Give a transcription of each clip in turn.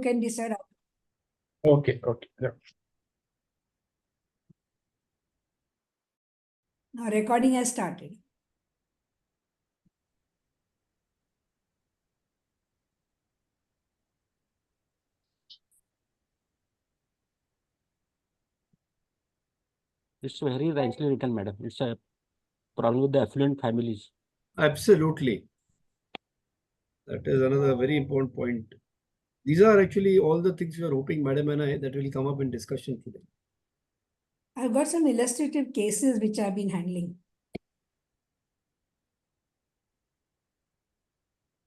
can decide. Okay, okay. Yeah. Now recording has started. It's very nicely written, madam. It's a problem with the affluent families. Absolutely. That is another very important point. These are actually all the things we are hoping, Madam and I, that will come up in discussion today. I've got some illustrative cases which I've been handling.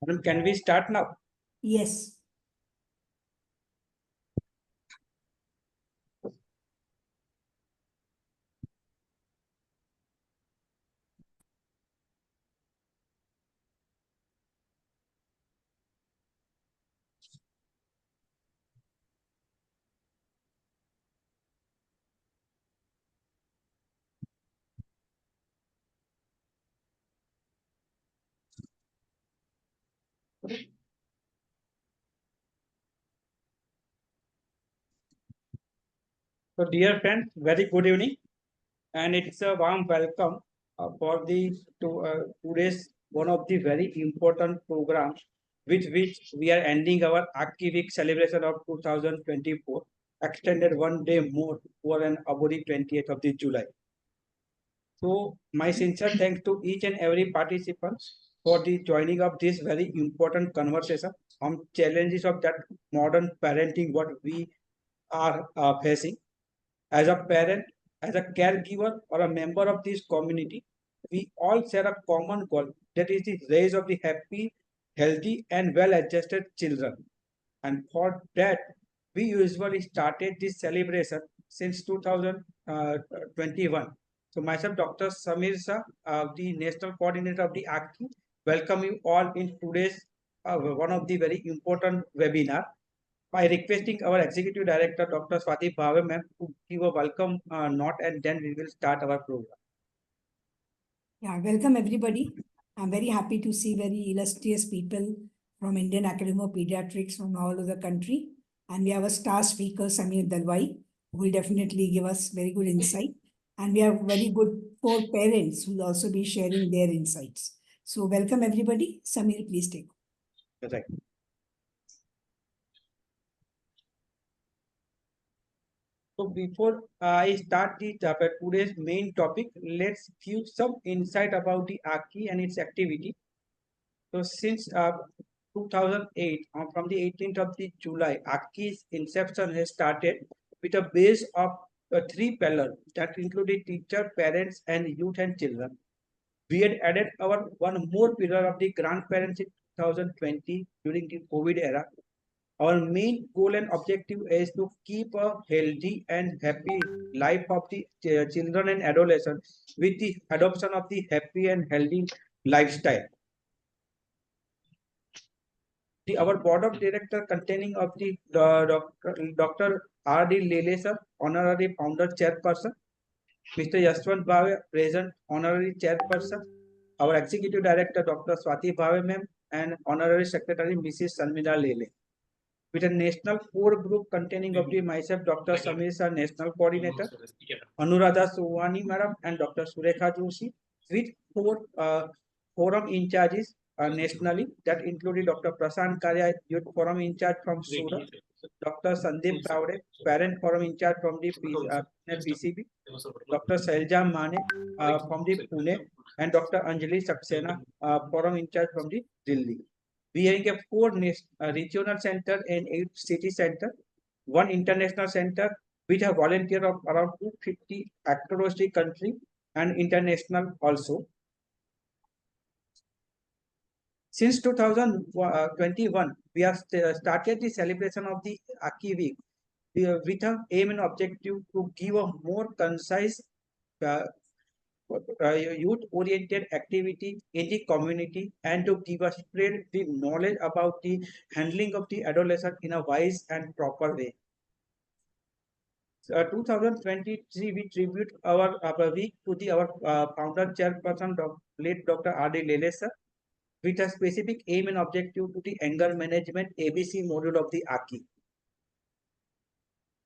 Madam, can we start now? Yes. So, dear friends, very good evening, and it's a warm welcome for today's one of the very important programs with which we are ending our AACCI week celebration of 2024, extended one day more for and above the 28th of the July. So, my sincere thanks to each and every participant for the joining of this very important conversation on challenges of that modern parenting what we are facing. As a parent, as a caregiver, or a member of this community, we all share a common goal, that is the raise of the happy, healthy, and well-adjusted children. And for that, we usually started this celebration since 2021. So myself, Dr. Samir Shah, the National Coordinator of the AACCI, welcome you all in today's one of the very important webinar, by requesting our Executive Director, Dr. Swati Bhave, ma'am, to give a welcome note, and then we will start our program. Yeah, welcome everybody. I'm very happy to see very illustrious people from Indian Academy of Pediatrics from all over the country. And we have a star speaker, Samir Dalwai, who will definitely give us very good insight. And we have very good 4 parents who will also be sharing their insights. So welcome everybody. Samir, please take. Right. So before I start today's main topic, let's give some insight about the AACCI and its activity. So since 2008, from the 18th of the July, AACCI's inception has started with a base of 3 pillars that included teacher, parents, and youth and children. We had added our one more pillar of the grandparents in 2020 during the COVID era. Our main goal and objective is to keep a healthy and happy life of the children and adolescents with the adoption of the happy and healthy lifestyle. Our board of directors containing of the Dr. R.D. Lele sir, honorary founder chairperson, Mr. Yashwant Bhave, present honorary chairperson, our executive director Dr. Swati Bhave ma'am, and honorary secretary Mrs. Sharmila Lele. With a national core group containing of the myself, Dr. Samir Shah, national coordinator, Anuradha Suvani madam, and Dr. Surekha Joshi, with 4 forum in charges nationally, that included Dr. Prashant Kariya, youth forum in charge from Surat, Dr. Sandeep Kavade, parent forum in charge from the PCB, Dr. Sailja Mane from the Pune, and Dr. Anjali Saxena, forum in charge from the Delhi. We have 4 regional center and 8 city center, 1 international center with a volunteer of around 250 across the country and international also. Since 2021, we have started the celebration of the AACCI week with an aim and objective to give a more concise youth-oriented activity in the community and to give us spread the knowledge about the handling of the adolescent in a wise and proper way. 2023, we tribute our week to our founder chairperson, late Dr. R.D. Lele sir, with a specific aim and objective to the anger management ABC module of the AACCI.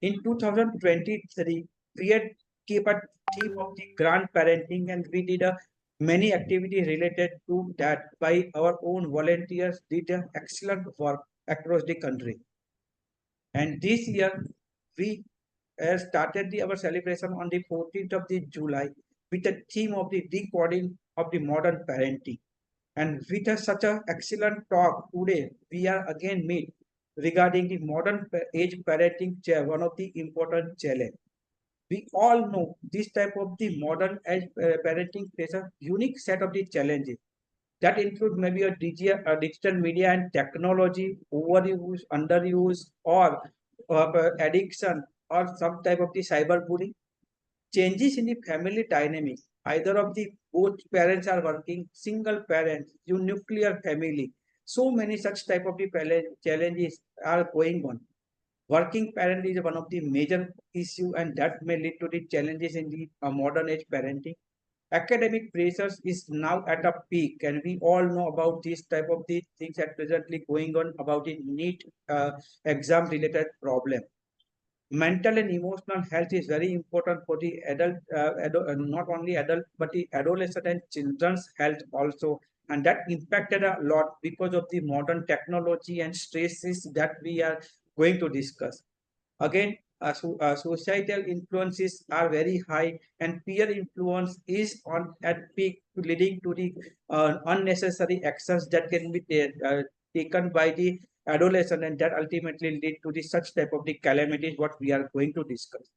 In 2023, we had keep a theme of the grandparenting, and we did a many activities related to that by our own volunteers did a excellent work across the country. And this year we started our celebration on the 14th of the July with the theme of the decoding of the modern parenting. And with such an excellent talk today, we are again meet regarding the modern age parenting, one of the important challenge. We all know this type of the modern age parenting faces a unique set of the challenges that include maybe digital media and technology, overuse, underuse, or addiction, or some type of the cyberbullying. Changes in the family dynamic. Either of the both parents are working, single parents, nuclear family. So many such type of the challenges are going on. Working parent is one of the major issue, and that may lead to the challenges in the modern age parenting. Academic pressures is now at a peak, and we all know about this type of the things that presently going on about the NEET exam related problem. Mental and emotional health is very important for the adult, not only adult, but the adolescent and children's health also. And that impacted a lot because of the modern technology and stresses that we are going to discuss. Again, societal influences are very high, and peer influence is on at peak, leading to the unnecessary actions that can be taken by the adolescent, and that ultimately lead to the such type of the calamities what we are going to discuss.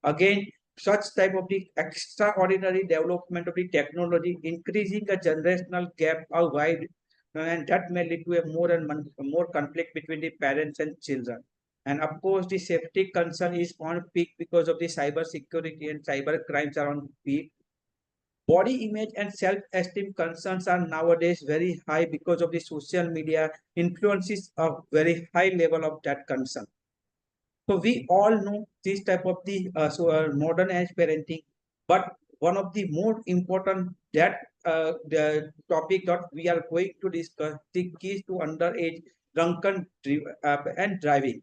Again, such type of the extraordinary development of the technology, increasing a generational gap are wide, and that may lead to a more and more conflict between the parents and children. And of course, the safety concern is on peak because of the cyber security and cyber crimes are on peak. Body image and self-esteem concerns are nowadays very high because of the social media influences a very high level of that concern. So we all know this type of the modern age parenting, but one of the more important that the topic that we are going to discuss the keys to underage drunken and driving,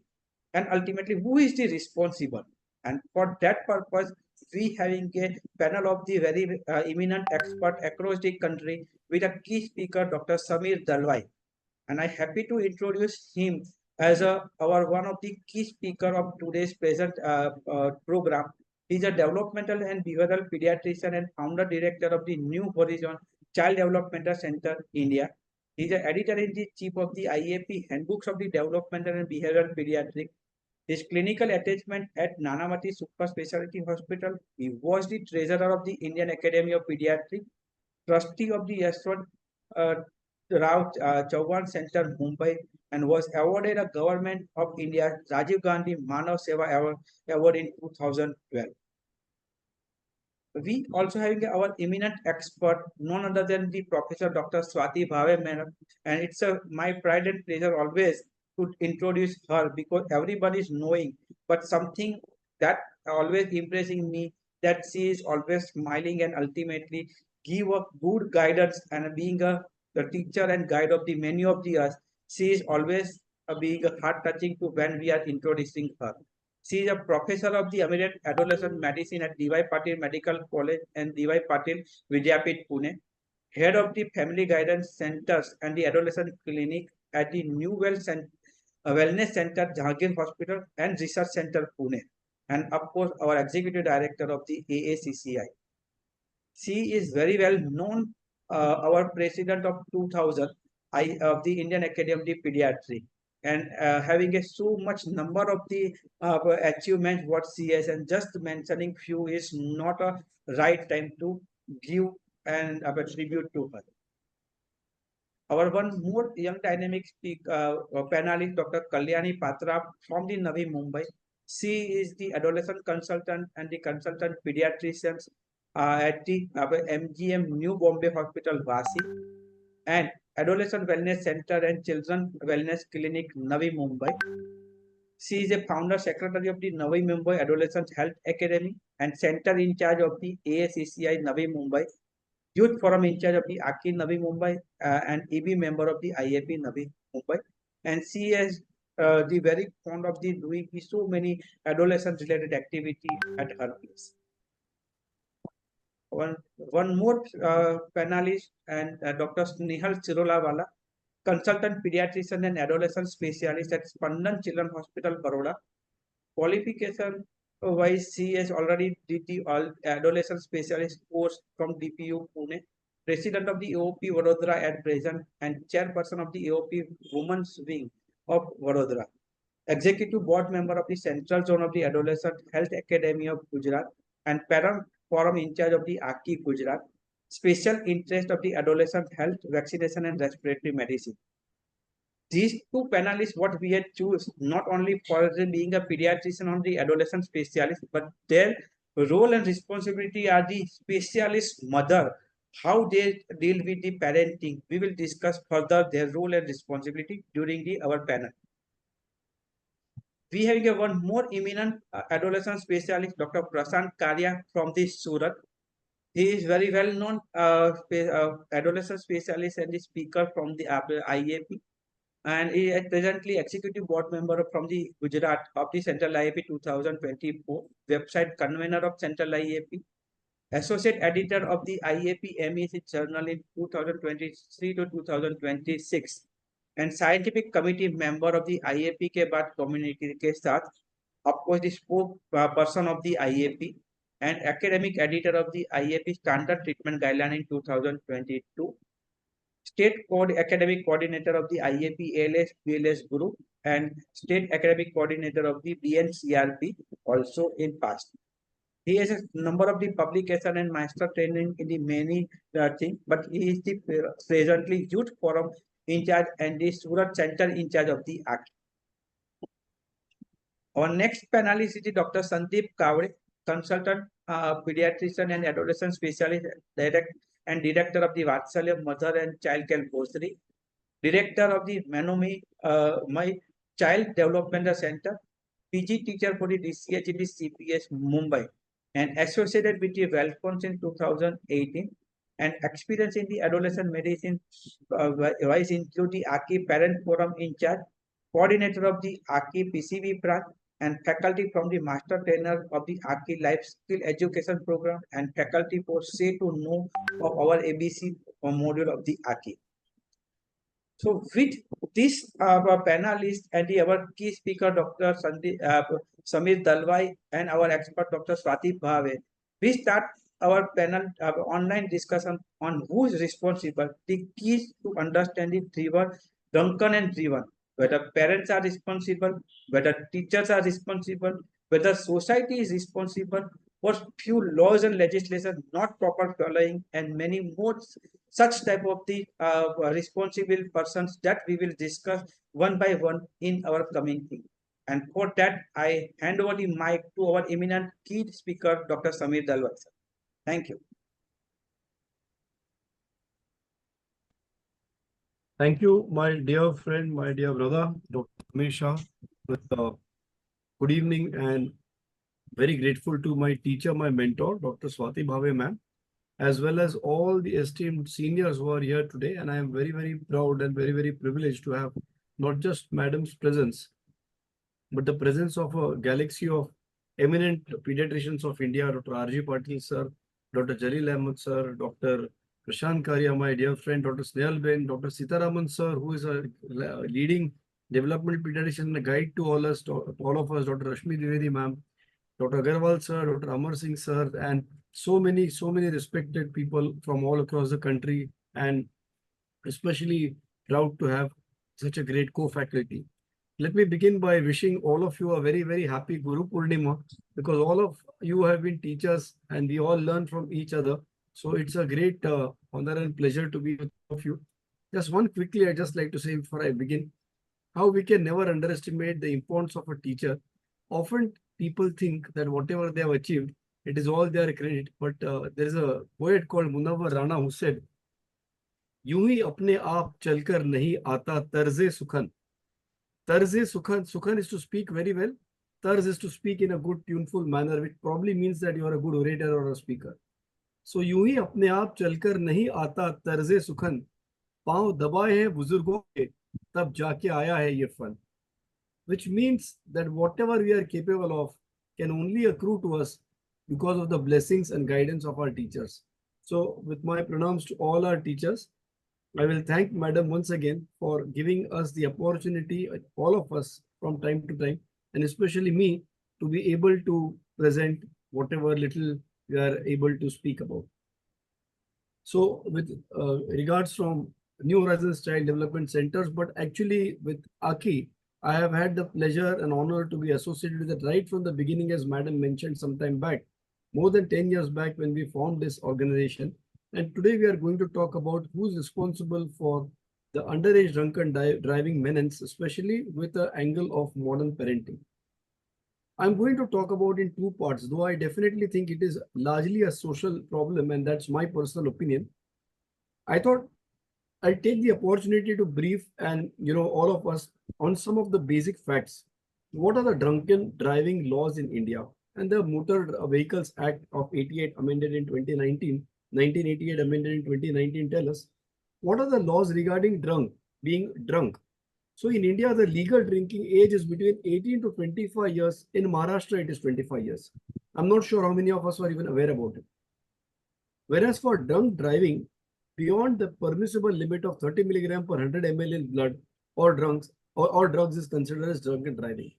and ultimately who is the responsible. And for that purpose, we having a panel of the very eminent expert across the country with a key speaker, Dr. Samir Dalwai. And I'm happy to introduce him as our one of the key speaker of today's present program. He's a developmental and behavioral pediatrician and founder director of the New Horizon Child Developmental Center, India. He's the editor-in-chief of the IAP Handbooks of the Developmental and Behavioral Pediatrics. His clinical attachment at Nanavati Super Specialty Hospital. He was the treasurer of the Indian Academy of Pediatrics, trustee of the Yashwant Rao Chauhan Center, Mumbai, and was awarded a Government of India Rajiv Gandhi Manav Seva Award in 2012. We also having our eminent expert, none other than the Professor Dr. Swati Bhave, madam, and it's my pride and pleasure always to introduce her because everybody is knowing, but something that always impressing me that she is always smiling and ultimately give a good guidance, and being the teacher and guide of the many of the us, she is always being heart touching to when we are introducing her. She is a professor of the immediate adolescent medicine at D.Y. Patil Medical College and D.Y. Patil Vidyapit, Pune, head of the Family Guidance Centers and the Adolescent Clinic at the New Wellness Center, Jahangir Hospital and Research Center, Pune, and of course, our executive director of the AACCI. She is very well known, our president of 2000 of the Indian Academy of the Pediatrics, and having a so much number of the achievements what she has, and just mentioning few is not a right time to give and tribute to her. Our one more young dynamic panelist, Dr. Kalyani Patra from the Navi Mumbai. She is the adolescent consultant and the consultant pediatrician at the MGM New Bombay Hospital, Vasi, and Adolescent Wellness Center and Children Wellness Clinic, Navi Mumbai. She is a founder secretary of the Navi Mumbai Adolescent Health Academy and center in charge of the AACCI Navi Mumbai, Youth Forum in charge of the AACCI Navi Mumbai, and EB member of the IAP Navi Mumbai. And she has the very fond of the doing so many adolescent related activity at her place. One more panelist and Dr. Snehal Shirolawala, consultant pediatrician and adolescent specialist at Spandan Children's Hospital, Baroda. Qualification wise, she has already did the adolescent specialist course from DPU Pune, president of the AOP Vadodara at present, and chairperson of the AOP Women's Wing of Vadodara. Executive board member of the Central Zone of the Adolescent Health Academy of Gujarat and Parent Forum in charge of the AACCI Gujarat. Special interest of the adolescent health, vaccination and respiratory medicine. These two panelists, what we had choose, not only for them being a pediatrician or the adolescent specialist, but their role and responsibility are the specialist mother, how they deal with the parenting. We will discuss further their role and responsibility during our panel. We have one more eminent adolescent specialist, Dr. Prashant Kariya from the Surat. He is very well known adolescent specialist and the speaker from the IAP. And he is presently executive board member from the Gujarat of the Central IAP 2024, website convener of Central IAP, associate editor of the IAP MEC journal in 2023 to 2026, and scientific committee member of the IAP के बाद community के साथ, of course the spokesperson of the IAP and academic editor of the IAP standard treatment guideline in 2022. State academic coordinator of the IAP ALS BLS group and state academic coordinator of the BNCRP also in past. He has a number of the publication and master training in the many things, but he is the presently youth forum in charge and the Surat Center in charge of the ACT. Our next panelist is Dr. Sandeep Kavade, consultant pediatrician and adolescent specialist, director of the Vatsalya Mother and Child Care Grocery, director of the Manomi My Child Development Center, PG teacher for the DCH in the CPS Mumbai, and associated with the Wellcons in 2018, and experience in the adolescent medicine wise include the AACCI Parent Forum in charge, coordinator of the AACCI PCV branch, and faculty from the master trainer of the AACCI Life Skill Education Program and faculty for Say to Know of our ABC module of the AACCI. So with this panelist and our key speaker, Dr. Samir Dalwai, and our expert, Dr. Swati Bhave, we start our panel online discussion on who is responsible, the keys to understand the driven, drunken and driven, whether parents are responsible, whether teachers are responsible, whether society is responsible for few laws and legislation not proper following, and many more such type of the responsible persons that we will discuss one by one in our coming thing. And for that, I hand over the mic to our eminent key speaker, Dr. Samir Dalwai. Thank you. Thank you, my dear friend, my dear brother, Dr. Samir Shah. Good evening, and very grateful to my teacher, my mentor, Dr. Swati Bhave ma'am, as well as all the esteemed seniors who are here today. And I am very, very proud and very, very privileged to have not just madam's presence, but the presence of a galaxy of eminent pediatricians of India, Dr. R.G. Patil sir, Dr. Jalil Ahmed sir, Dr. Prashant Kariya, my dear friend, Dr. Snehal Ben, Dr. Sitaraman sir, who is a leading developmental pediatrician and a guide to all of us, Dr. Rashmi Dwivedi ma'am, Dr. Agarwal sir, Dr. Amar Singh sir, and so many respected people from all across the country, and especially proud to have such a great co-faculty. Let me begin by wishing all of you a very, very happy Guru Purnima, because all of you have been teachers and we all learn from each other. So it's a great honor and pleasure to be with all of you. Just one quickly, I just like to say before I begin, how we can never underestimate the importance of a teacher. Often people think that whatever they have achieved, it is all their credit. But there is a poet called Munawwar Rana who said, "यूं ही अपने आप चलकर नहीं आता तर्जे सुखन." Tarze Sukhan. Sukhan is to speak very well. Tarz is to speak in a good, tuneful manner, which probably means that you are a good orator or a speaker. So, यूं ही अपने आप चलकर नहीं आता तर्जे सुखन, पांव दबाए हैं बुजुर्गों के, तब जाके आया है ये fun. which means that whatever we are capable of can only accrue to us because of the blessings and guidance of our teachers. So with my pranams to all our teachers, I will thank Madam once again for giving us the opportunity, all of us from time to time, and especially me, to be able to present whatever little we are able to speak about. So with regards from New Horizons Child Development Centers, but actually with AACCI, I have had the pleasure and honor to be associated with it right from the beginning, as Madam mentioned some time back, more than 10 years back when we formed this organization. And today we are going to talk about who's responsible for the underage drunken driving menace, especially with the angle of modern parenting. I'm going to talk about in two parts, though I definitely think it is largely a social problem, and that's my personal opinion. I thought I'll take the opportunity to brief and all of us on some of the basic facts. What are the drunken driving laws in India? And the Motor Vehicles Act of 88 amended in 2019, 1988 amended in 2019 tell us what are the laws regarding being drunk. So in India, the legal drinking age is between 18 to 25 years. In Maharashtra, it is 25 years. I'm not sure how many of us are even aware about it. Whereas for drunk driving, beyond the permissible limit of 30 milligram per 100 ml in blood or drugs is considered as drunken driving.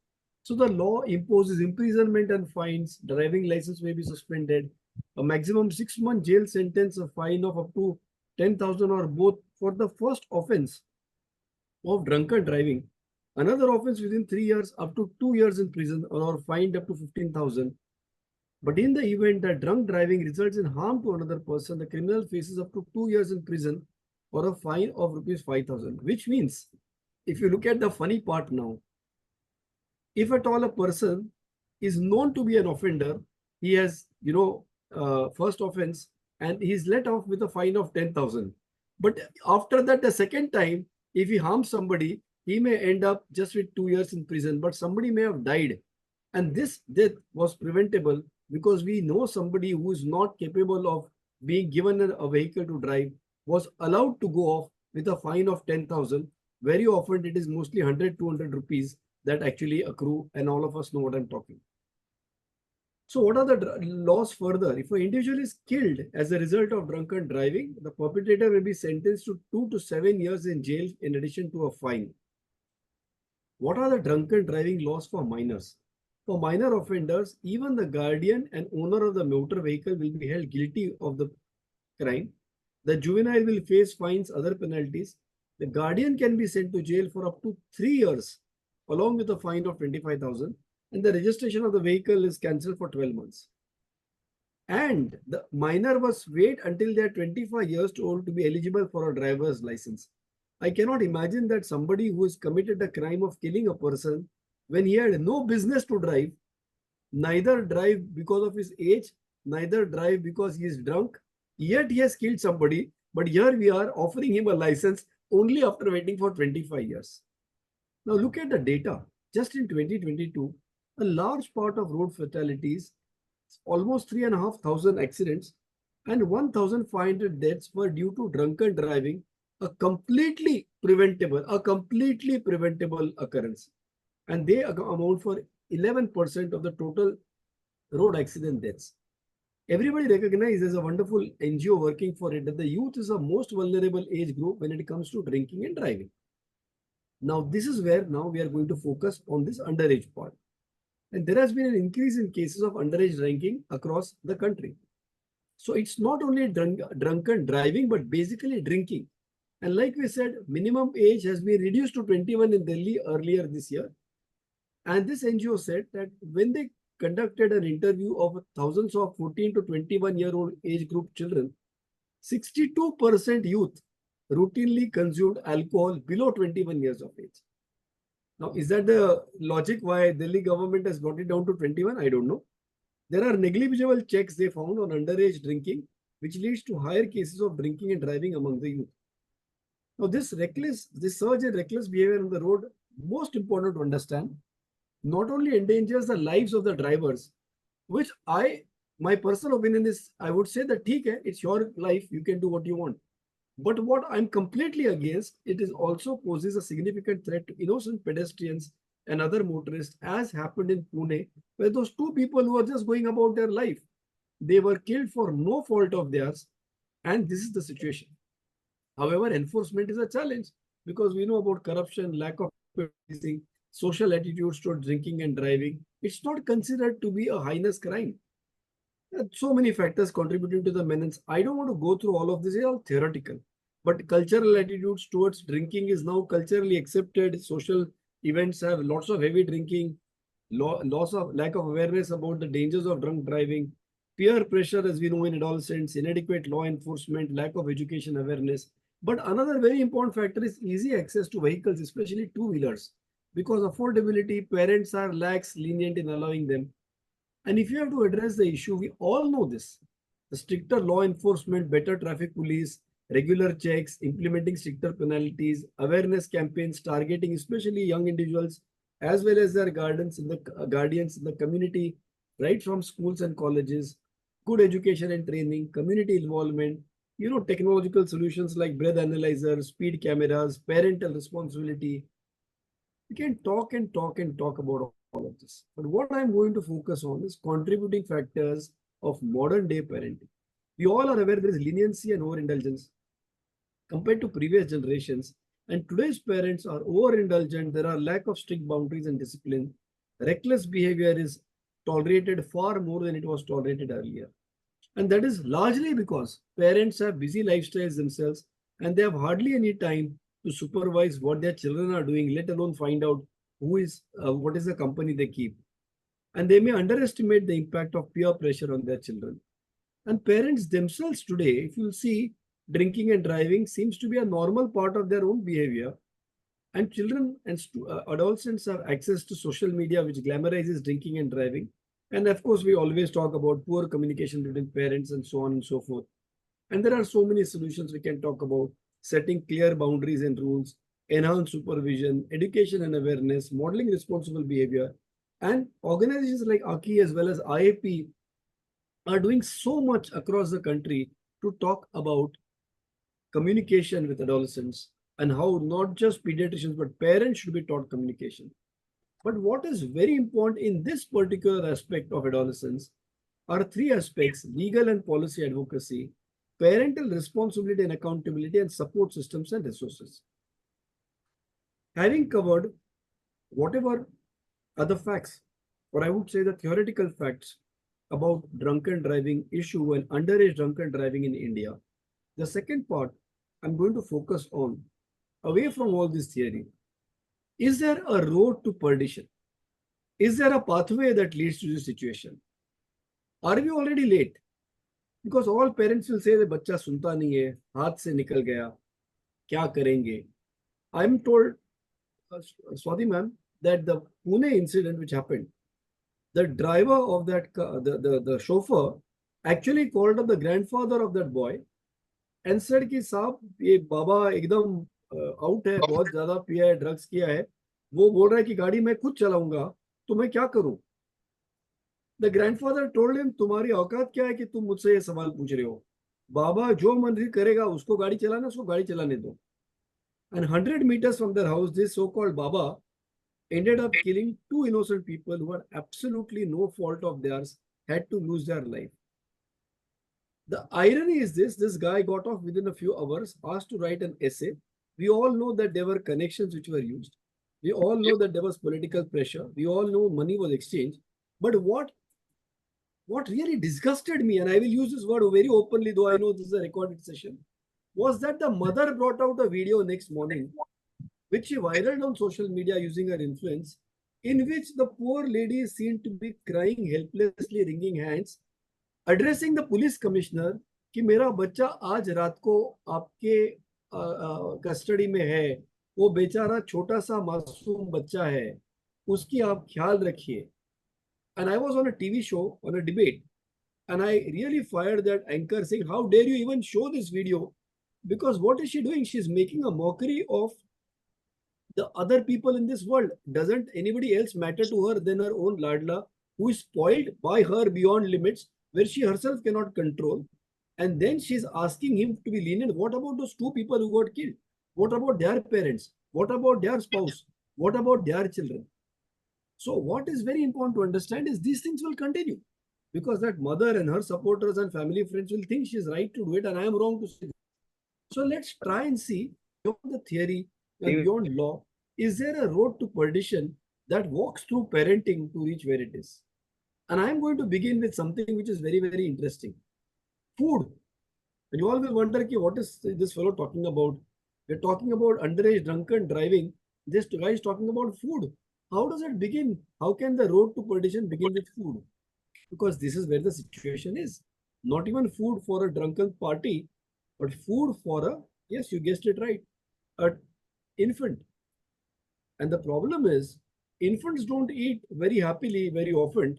So the law imposes imprisonment and fines. Driving license may be suspended. A maximum 6-month jail sentence, a fine of up to 10,000 or both for the first offense of drunken driving. Another offense within 3 years up to 2 years in prison or fined up to 15,000. But in the event that drunk driving results in harm to another person, the criminal faces up to 2 years in prison or a fine of rupees 5,000. Which means, if you look at the funny part now, if at all a person is known to be an offender, he has, first offense, and he is let off with a fine of 10,000. But after that, the second time, if he harms somebody, he may end up just with 2 years in prison, but somebody may have died. And this death was preventable because we know somebody who is not capable of being given a vehicle to drive was allowed to go off with a fine of 10,000. Very often it is mostly 100, 200 rupees that actually accrue, and all of us know what I'm talking. So what are the laws further? If an individual is killed as a result of drunken driving, the perpetrator may be sentenced to 2 to 7 years in jail in addition to a fine. What are the drunken driving laws for minors? For minor offenders, even the guardian and owner of the motor vehicle will be held guilty of the crime. The juvenile will face fines, other penalties. The guardian can be sent to jail for up to 3 years, along with a fine of 25,000. And the registration of the vehicle is cancelled for 12 months. And the minor must wait until they are 25 years old to be eligible for a driver's license. I cannot imagine that somebody who has committed a crime of killing a person when he had no business to drive, neither drive because of his age, neither drive because he is drunk, yet he has killed somebody. But here we are offering him a license only after waiting for 25 years. Now look at the data. Just in 2022, a large part of road fatalities, almost 3,500 accidents and 1,500 deaths were due to drunken driving, a completely preventable occurrence. And they amount for 11% of the total road accident deaths. Everybody recognizes a wonderful NGO working for it that the youth is the most vulnerable age group when it comes to drinking and driving. Now, this is where now we are going to focus on this underage part. And there has been an increase in cases of underage drinking across the country. So it's not only drunken driving, but basically drinking. And like we said, minimum age has been reduced to 21 in Delhi earlier this year. And this NGO said that when they conducted an interview of thousands of 14 to 21-year-old age group children, 62% youth routinely consumed alcohol below 21 years of age. Now, is that the logic why Delhi government has brought it down to 21? I don't know. There are negligible checks they found on underage drinking, which leads to higher cases of drinking and driving among the youth. Now, this surge in reckless behavior on the road, most important to understand, not only endangers the lives of the drivers, which my personal opinion is, I would say that it's your life, you can do what you want. But what I'm completely against, it is also poses a significant threat to innocent pedestrians and other motorists, as happened in Pune, where those two people who were just going about their life, they were killed for no fault of theirs, and this is the situation. However, enforcement is a challenge because we know about corruption, lack of policing, social attitudes toward drinking and driving. It's not considered to be a heinous crime. There are so many factors contributing to the menace. I don't want to go through all of this, it's all theoretical. But cultural attitudes towards drinking is now culturally accepted. Social events have lots of heavy drinking, loss of lack of awareness about the dangers of drunk driving, peer pressure, as we know in adolescents, inadequate law enforcement, lack of education awareness. But another very important factor is easy access to vehicles, especially two-wheelers, because affordability, parents are lax, lenient in allowing them. And if you have to address the issue, we all know this. The stricter law enforcement, better traffic police, regular checks, implementing stricter penalties, awareness campaigns targeting especially young individuals as well as their guardians in the community, right from schools and colleges, good education and training, community involvement, technological solutions like breath analyzers, speed cameras, parental responsibility. We can talk and talk and talk about all of this. But what I'm going to focus on is contributing factors of modern day parenting. We all are aware there is leniency and overindulgence compared to previous generations. And today's parents are overindulgent. There are lack of strict boundaries and discipline. Reckless behavior is tolerated far more than it was tolerated earlier. And that is largely because parents have busy lifestyles themselves and they have hardly any time to supervise what their children are doing, let alone find out what is the company they keep. And they may underestimate the impact of peer pressure on their children. And parents themselves today, if you see, drinking and driving seems to be a normal part of their own behavior. And children and adolescents have access to social media, which glamorizes drinking and driving. And of course, we always talk about poor communication between parents and so on and so forth. And there are so many solutions we can talk about: setting clear boundaries and rules, enhanced supervision, education and awareness, modeling responsible behavior. And organizations like AACCI as well as IAP are doing so much across the country to talk about communication with adolescents and how not just pediatricians but parents should be taught communication. But what is very important in this particular aspect of adolescence are three aspects: legal and policy advocacy, parental responsibility and accountability, and support systems and resources. Having covered whatever are the facts, or I would say the theoretical facts about drunken driving issue and underage drunken driving in India, the second part I'm going to focus on, away from all this theory, is there a road to perdition? Is there a pathway that leads to this situation? Are we already late? Because all parents will say, "Bachcha sunta nahi hai, haath se nikal gaya, kya karenge?" I'm told, Swati ma'am, that the Pune incident which happened, the driver of that car, the chauffeur, actually called up the grandfather of that boy and said कि साहब ये बाबा एकदम out है, बहुत ज्यादा पिया है, drugs किया है, वो बोल रहा है कि गाड़ी मैं खुद चलाऊंगा, तो मैं क्या करूं? The grandfather told him, तुम्हारी औकात क्या है कि तुम मुझसे ये सवाल पूछ रहे हो? बाबा जो मंदिर करेगा उसको गाड़ी चलाना, उसको गाड़ी चलाने दो. And 100 meters from their house, this so-called Baba ended up killing two innocent people who had absolutely no fault of theirs, had to lose their life. The irony is this guy got off within a few hours, asked to write an essay. We all know that there were connections which were used. We all know that there was political pressure. We all know money was exchanged. But what really disgusted me, and I will use this word very openly, though I know this is a recorded session, was that the mother brought out a video next morning, which she viraled on social media using her influence, in which the poor lady is seen to be crying helplessly, wringing hands, addressing the police commissioner कि मेरा बच्चा आज रात को आपके custody में है, वो बेचारा छोटा सा मासूम बच्चा है, उसकी आप ख्याल रखिए. And I was on a TV show, on a debate, and I really fired that anchor saying, how dare you even show this video? Because what is she doing? She's making a mockery of the other people in this world. Doesn't anybody else matter to her than her own Ladla, who is spoiled by her beyond limits, where she herself cannot control? And then she's asking him to be lenient. What about those two people who got killed? What about their parents? What about their spouse? What about their children? So what is very important to understand is these things will continue because that mother and her supporters and family friends will think she is right to do it and I am wrong to say. So let's try and see beyond the theory and beyond law, is there a road to perdition that walks through parenting to reach where it is? And I'm going to begin with something which is very, very interesting. Food. And you all will wonder, what is this fellow talking about? We're talking about underage drunken driving. This guy is talking about food. How does it begin? How can the road to perdition begin with food? Because this is where the situation is. Not even food for a drunken party, but food for a, yes, you guessed it right, an infant. And the problem is, infants don't eat very happily very often,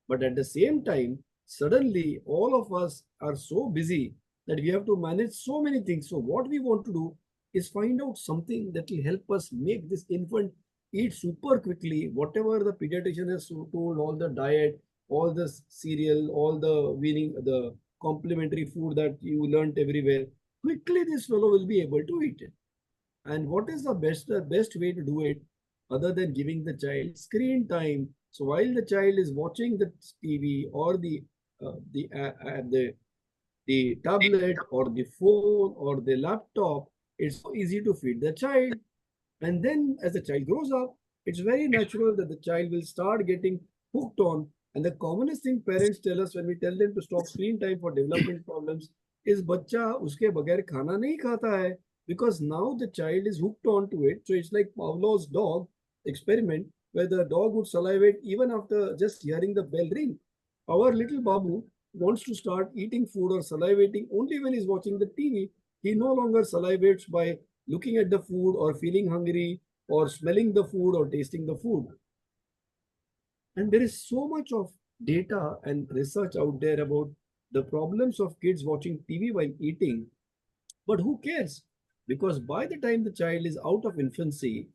but at the same time, suddenly all of us are so busy that we have to manage so many things. So what we want to do is find out something that will help us make this infant eat super quickly, whatever the pediatrician has told, all the diet, all the cereal, all the weaning, the complementary food that you learnt everywhere. Quickly this fellow will be able to eat it. And what is the best way to do it other than giving the child screen time? So while the child is watching the TV or the tablet or the phone or the laptop, it's so easy to feed the child. And then as the child grows up, it's very natural that the child will start getting hooked on. And the commonest thing parents tell us when we tell them to stop screen time for development problems is बच्चा उसके बगैर खाना नहीं खाता है, because now the child is hooked on to it. So it's like Pavlov's dog experiment where the dog would salivate even after just hearing the bell ring. Our little Babu wants to start eating food or salivating only when he's watching the TV. He no longer salivates by looking at the food or feeling hungry or smelling the food or tasting the food. And there is so much of data and research out there about the problems of kids watching TV while eating. But who cares? Because by the time the child is out of infancy,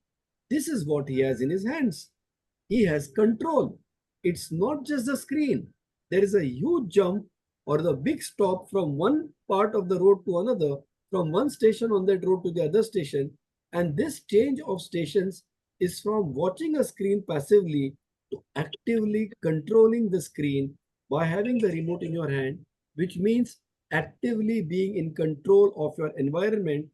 this is what he has in his hands. He has control. It's not just the screen. There is a huge jump or the big stop from one part of the road to another, from one station on that road to the other station. And this change of stations is from watching a screen passively to actively controlling the screen by having the remote in your hand, which means actively being in control of your environment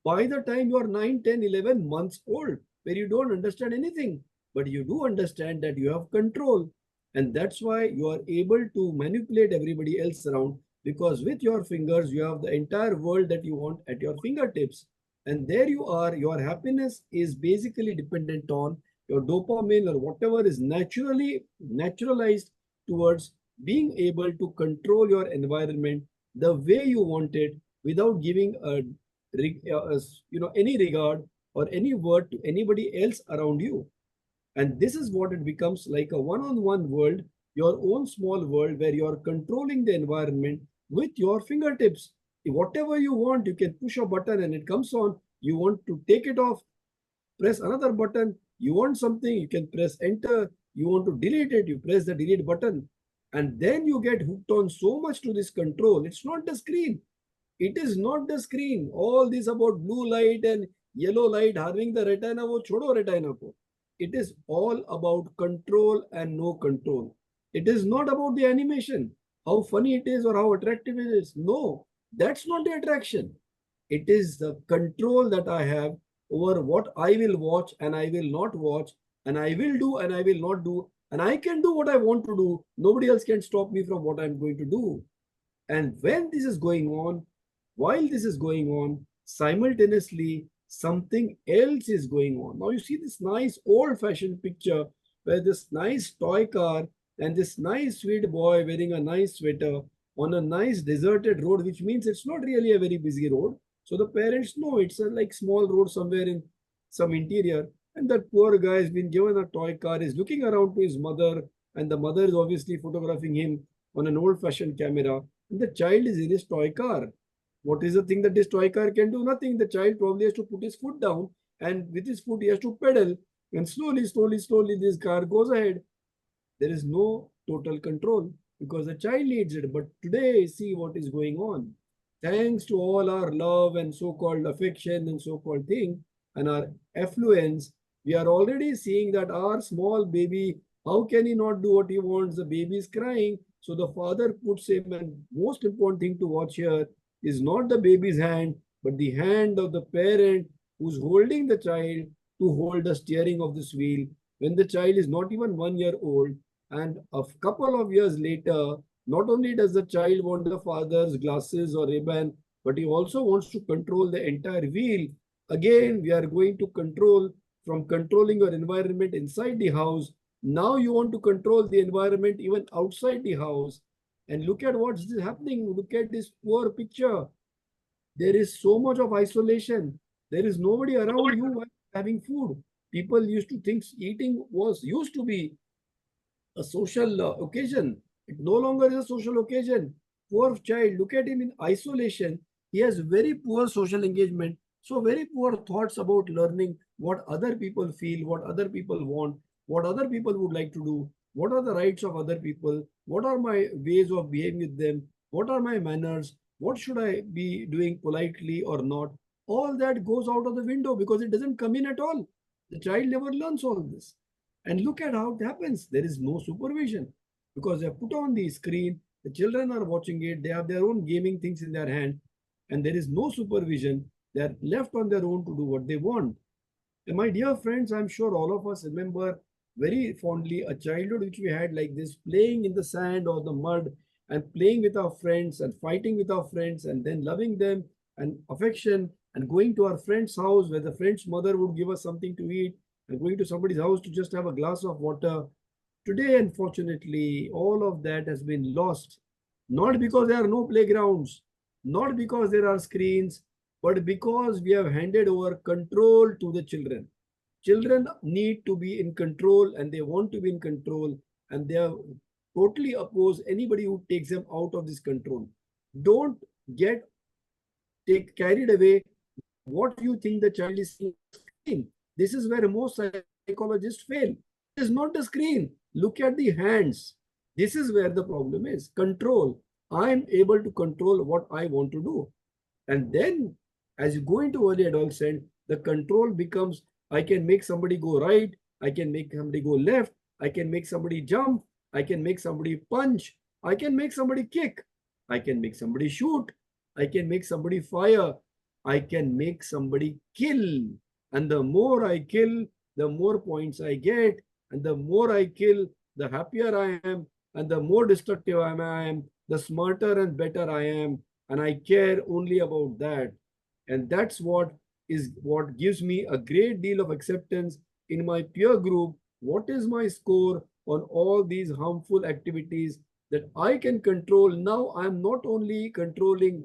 by the time you are 9, 10, 11 months old, where you don't understand anything, but you do understand that you have control. And that's why you are able to manipulate everybody else around, because with your fingers, you have the entire world that you want at your fingertips. And there you are, your happiness is basically dependent on your dopamine or whatever is naturalized towards being able to control your environment the way you want it without giving any regard or any word to anybody else around you. And this is what it becomes, like a one-on-one world, your own small world where you're controlling the environment with your fingertips. Whatever you want, you can push a button and it comes on. You want to take it off, press another button. You want something, you can press enter. You want to delete it, you press the delete button. And then you get hooked on so much to this control. It's not the screen. It is not the screen. All this about blue light and yellow light harming the retina, wo chodo retina ko. It is all about control and no control. It is not about the animation, how funny it is or how attractive it is. No, that's not the attraction. It is the control that I have over what I will watch and I will not watch, and I will do and I will not do. And I can do what I want to do. Nobody else can stop me from what I'm going to do. And when this is going on, while this is going on, simultaneously, something else is going on. Now you see this nice old-fashioned picture where this nice toy car and this nice sweet boy wearing a nice sweater on a nice deserted road, which means it's not really a very busy road. So the parents know it's a like small road somewhere in some interior. And that poor guy has been given a toy car, is looking around to his mother, and the mother is obviously photographing him on an old-fashioned camera. And the child is in his toy car. What is the thing that this toy car can do? Nothing. The child probably has to put his foot down, and with his foot he has to pedal, and slowly this car goes ahead. There is no total control because the child needs it. But today, see what is going on. Thanks to all our love and so-called affection and so-called thing and our affluence, We are already seeing that our small baby, how can he not do what he wants? The baby is crying. So the father puts him, and most important thing to watch here is not the baby's hand, but the hand of the parent who's holding the child to hold the steering of this wheel when the child is not even 1 year old. And a couple of years later, not only does the child want the father's glasses or ribbon, but he also wants to control the entire wheel. Again, we are going to from controlling your environment inside the house. Now you want to control the environment even outside the house. And look at what's happening. Look at this poor picture. There is so much of isolation. There is nobody around you while having food. People used to think eating used to be a social occasion. It no longer is a social occasion. Poor child, look at him in isolation. He has very poor social engagement. So very poor thoughts about learning what other people feel, what other people want, what other people would like to do, what are the rights of other people, what are my ways of behaving with them, what are my manners, what should I be doing politely or not. All that goes out of the window because it doesn't come in at all. The child never learns all this. And look at how it happens. There is no supervision because they put on the screen, the children are watching it, they have their own gaming things in their hand, and there is no supervision. They are left on their own to do what they want. And my dear friends, I'm sure all of us remember very fondly a childhood which we had like this, playing in the sand or the mud and playing with our friends and fighting with our friends and then loving them and affection and going to our friend's house where the friend's mother would give us something to eat and going to somebody's house to just have a glass of water. Today, unfortunately, all of that has been lost. Not because there are no playgrounds, not because there are screens, but because we have handed over control to the children. Children need to be in control and they want to be in control, and they are totally oppose anybody who takes them out of this control. Don't take carried away what you think the child is seeing. This is where most psychologists fail. It is not the screen. Look at the hands. This is where the problem is. Control. I am able to control what I want to do. And then as you go into early adolescent, the control becomes, I can make somebody go right. I can make somebody go left. I can make somebody jump. I can make somebody punch. I can make somebody kick. I can make somebody shoot. I can make somebody fire. I can make somebody kill. And the more I kill, the more points I get. And the more I kill, the happier I am. And the more destructive I am, the smarter and better I am. And I care only about that. And that's what gives me a great deal of acceptance in my peer group. What is my score on all these harmful activities that I can control? Now I'm not only controlling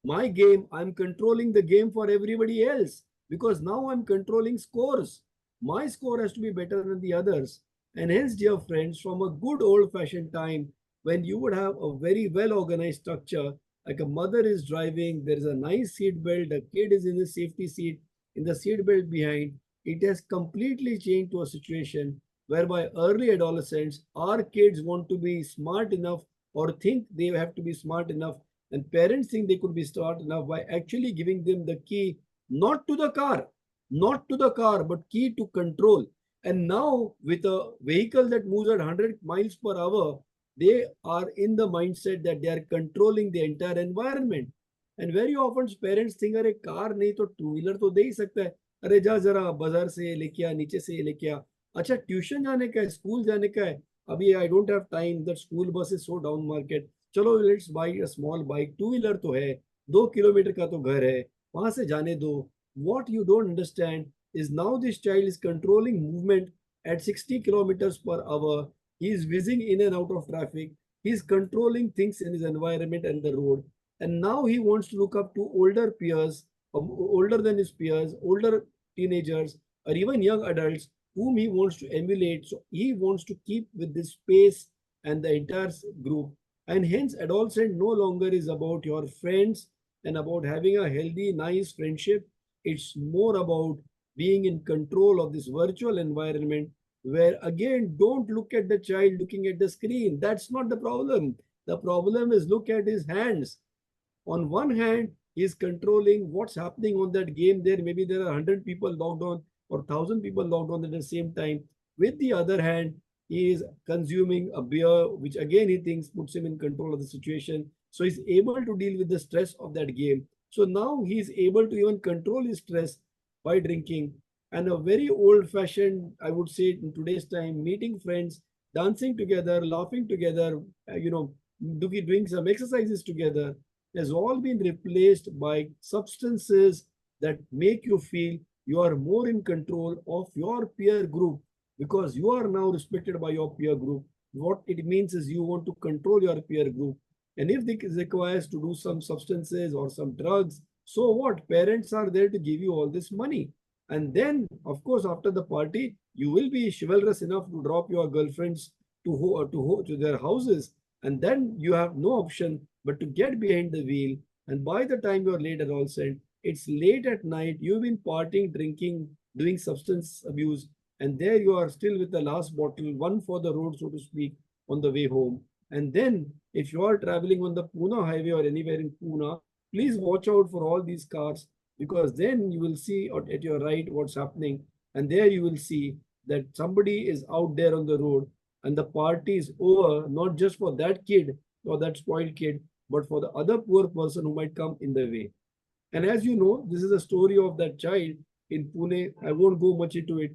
my game, I'm controlling the game for everybody else, because now I'm controlling scores. My score has to be better than the others. And hence, dear friends, from a good old-fashioned time, when you would have a very well-organized structure, like a mother is driving, there is a nice seat belt, a kid is in the safety seat, in the seat belt behind, it has completely changed to a situation whereby early adolescents, our kids want to be smart enough or think they have to be smart enough, and parents think they could be smart enough by actually giving them the key, not to the car, but key to control. And now with a vehicle that moves at 100 miles per hour, they are in the mindset that they are controlling the entire environment. And very often parents think, अरे car नहीं तो to wheeler तो दे ही सकता है, अरे जा जरा बाजार से लेके आ, नीचे से लेके आ, अच्छा ट्यूशन जाने का है, स्कूल जाने का है, अभी I don't have time, that school bus is so down market, चलो let's buy a small bike, two wheeler तो है, 2 किलोमीटर का तो घर है, वहां से जाने दो. What you don't understand is now this child is controlling movement at 60 kilometers per hour. He is whizzing in and out of traffic. He is controlling things in his environment and the road. And now he wants to look up to older peers, older than his peers, older teenagers, or even young adults whom he wants to emulate. So he wants to keep with this pace and the entire group. And hence, adolescent no longer is about your friends and about having a healthy, nice friendship. It's more about being in control of this virtual environment where, again, don't look at the child looking at the screen. That's not the problem. The problem is look at his hands. On one hand, he's controlling what's happening on that game there. Maybe there are 100 people logged on. or 1,000 people locked on at the same time. With the other hand, he is consuming a beer, which again he thinks puts him in control of the situation. So he's able to deal with the stress of that game. So now he's able to even control his stress by drinking. And a very old-fashioned, I would say in today's time, meeting friends, dancing together, laughing together, doing some exercises together, has all been replaced by substances that make you feel you are more in control of your peer group because you are now respected by your peer group. What it means is you want to control your peer group. And if it requires to do some substances or some drugs, so what? Parents are there to give you all this money. And then, of course, after the party, you will be chivalrous enough to drop your girlfriends to their houses. And then you have no option but to get behind the wheel. And by the time you're late at all said, it's late at night, you've been partying, drinking, doing substance abuse, and there you are still with the last bottle, one for the road, so to speak, on the way home. And then if you are traveling on the Pune highway or anywhere in Pune, please watch out for all these cars, because then you will see at your right what's happening. And there you will see that somebody is out there on the road and the party is over, not just for that kid or that spoiled kid, but for the other poor person who might come in the way. And as you know, this is a story of that child in Pune. I won't go much into it.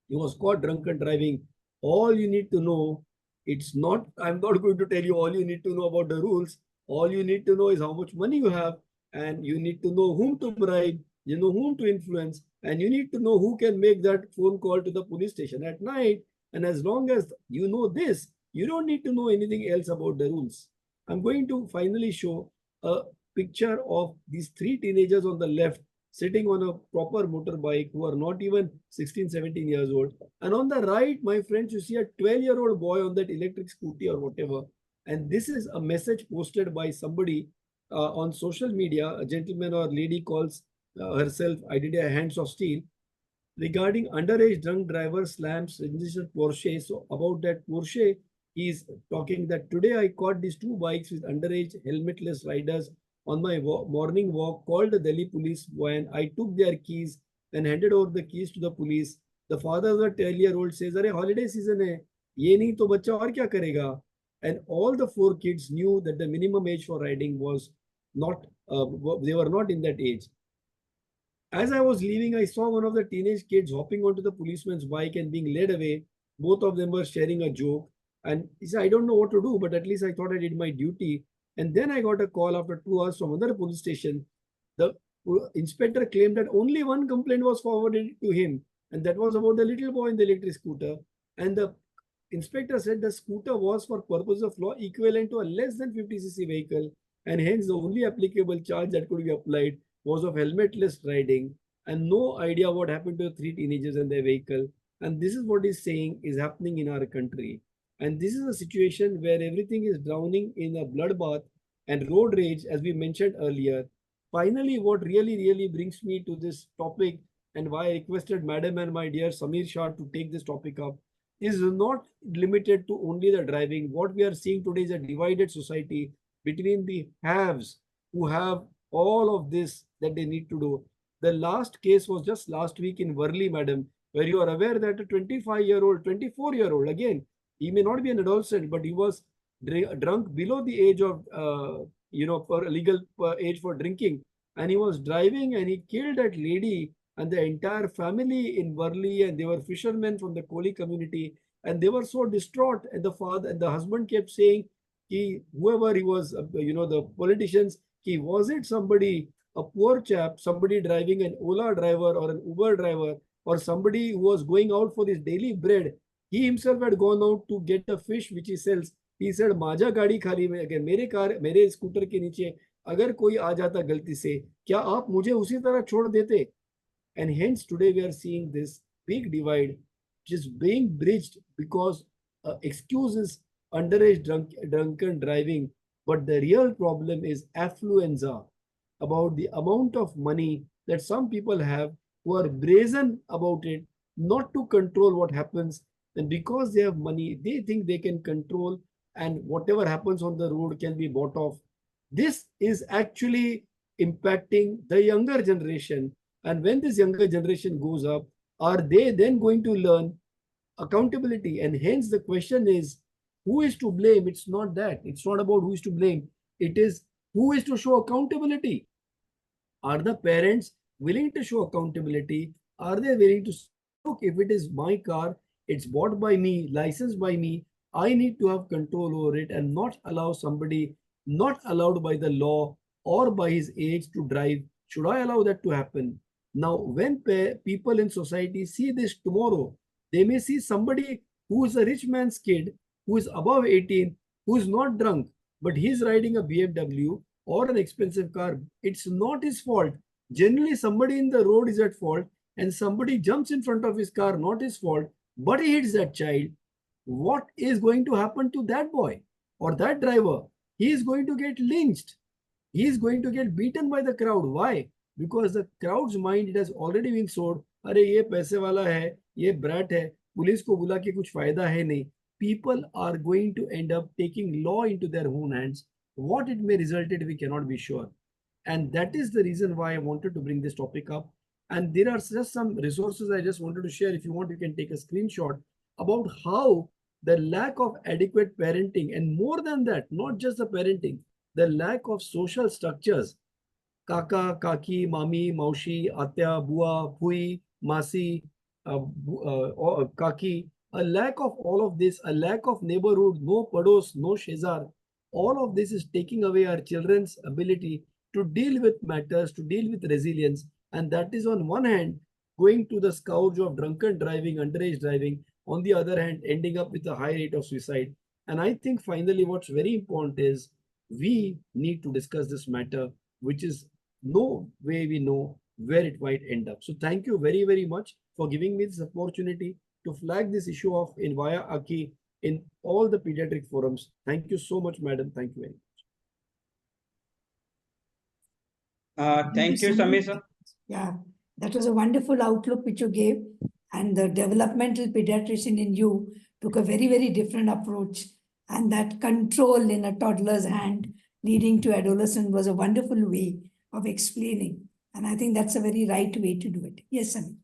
He was caught drunken driving. All you need to know, I'm not going to tell you all you need to know about the rules. All you need to know is how much money you have, and you need to know whom to bribe, you know whom to influence, and you need to know who can make that phone call to the police station at night. And as long as you know this, you don't need to know anything else about the rules. I'm going to finally show a picture of these three teenagers on the left sitting on a proper motorbike who are not even 16, 17 years old. And on the right, my friends, you see a 12-year-old boy on that electric scooty or whatever. And this is a message posted by somebody on social media. A gentleman or lady calls herself Idea Hands of Steel, regarding underage drunk driver slams registered Porsche. So about that Porsche, he's talking that today I caught these two bikes with underage helmetless riders on my morning walk, called the Delhi police when I took their keys and handed over the keys to the police. The father of the 12-year-old says, "Arey, holiday season hai. Ye nahi to bachcha aur kya karega?" And all the four kids knew that the minimum age for riding was not, they were not in that age. As I was leaving, I saw one of the teenage kids hopping onto the policeman's bike and being led away. Both of them were sharing a joke. And he said, "I don't know what to do, but at least I thought I did my duty." And then I got a call after 2 hours from another police station. The inspector claimed that only one complaint was forwarded to him, and that was about the little boy in the electric scooter. And the inspector said the scooter was for purpose of law equivalent to a less than 50cc vehicle, and hence the only applicable charge that could be applied was of helmetless riding, and no idea what happened to the three teenagers in their vehicle. And this is what he's saying is happening in our country. And this is a situation where everything is drowning in a bloodbath and road rage, as we mentioned earlier. Finally, what really brings me to this topic, and why I requested Madam and my dear Samir Shah to take this topic up, is not limited to only the driving. What we are seeing today is a divided society between the haves, who have all of this that they need to do. The last case was just last week in Worli, madam, where you are aware that a 25-year-old, 24-year-old, again, he may not be an adolescent, but he was drunk below the age of, per legal age for drinking. And he was driving and he killed that lady and the entire family in Worli. And they were fishermen from the Koli community. And they were so distraught. And the father and the husband kept saying, whoever he was, the politicians, was it somebody, a poor chap, somebody driving an Ola driver or an Uber driver, or somebody who was going out for his daily bread? He himself had gone out to get the fish which he sells. He said, "Maja gaadi khali mein, agar mere scooter ke niche agar koi aa jata galti se, kya aap mujhe usi tarah chhod dete?" And hence today we are seeing this big divide which is being bridged because excuses underage drunken driving. But the real problem is affluenza, about the amount of money that some people have who are brazen about it, not to control what happens. And because they have money, they think they can control, and whatever happens on the road can be bought off. This is actually impacting the younger generation. And when this younger generation goes up, are they then going to learn accountability? And hence the question is, who is to blame? It's not that. It's not about who is to blame. It is who is to show accountability. Are the parents willing to show accountability? Are they willing to look, if it is my car, it's bought by me, licensed by me, I need to have control over it and not allow somebody not allowed by the law or by his age to drive. Should I allow that to happen? Now, when people in society see this tomorrow, they may see somebody who is a rich man's kid, who is above 18, who is not drunk, but he's riding a BMW or an expensive car. It's not his fault. Generally, somebody in the road is at fault and somebody jumps in front of his car, not his fault, but he hits that child. What is going to happen to that boy or that driver? He is going to get lynched. He is going to get beaten by the crowd. Why? Because the crowd's mind, it has already been sold. अरे ये पैसे वाला है, ये brat है, police को बुला के कुछ फायदा है नहीं. People are going to end up taking law into their own hands. What it may result in, we cannot be sure. And that is the reason why I wanted to bring this topic up. And there are just some resources I just wanted to share. If you want, you can take a screenshot about how the lack of adequate parenting, and more than that, not just the parenting, the lack of social structures, kaka, kaki, mami, maushi, atya, bua, pui, masi, kaki, a lack of all of this, a lack of neighborhood, no pados, no shezar, all of this is taking away our children's ability to deal with matters, to deal with resilience. And that is on one hand, going to the scourge of drunken driving, underage driving, on the other hand, ending up with a high rate of suicide. And I think finally what's very important is we need to discuss this matter, which is no way we know where it might end up. So thank you very, very much for giving me this opportunity to flag this issue of in via AACCI in all the pediatric forums. Thank you so much, madam. Thank you very much. Thank you, Samir sir. Yeah, that was a wonderful outlook which you gave. And the developmental pediatrician in you took a very, very different approach. And that control in a toddler's hand leading to adolescence was a wonderful way of explaining. And I think that's a very right way to do it. Yes, Samir.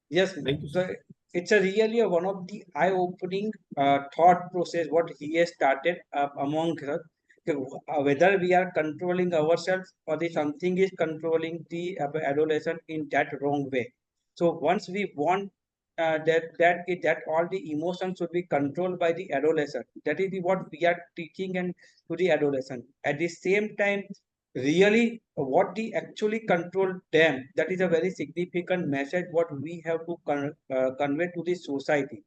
Yes, Thank you, so sir. it's a really one of the eye-opening thought process what he has started among us. Whether we are controlling ourselves or the something is controlling the adolescent in that wrong way. So once we want that all the emotions should be controlled by the adolescent, that is what we are teaching and to the adolescent. At the same time, really what the actually control them, that is a very significant message what we have to convey to the society.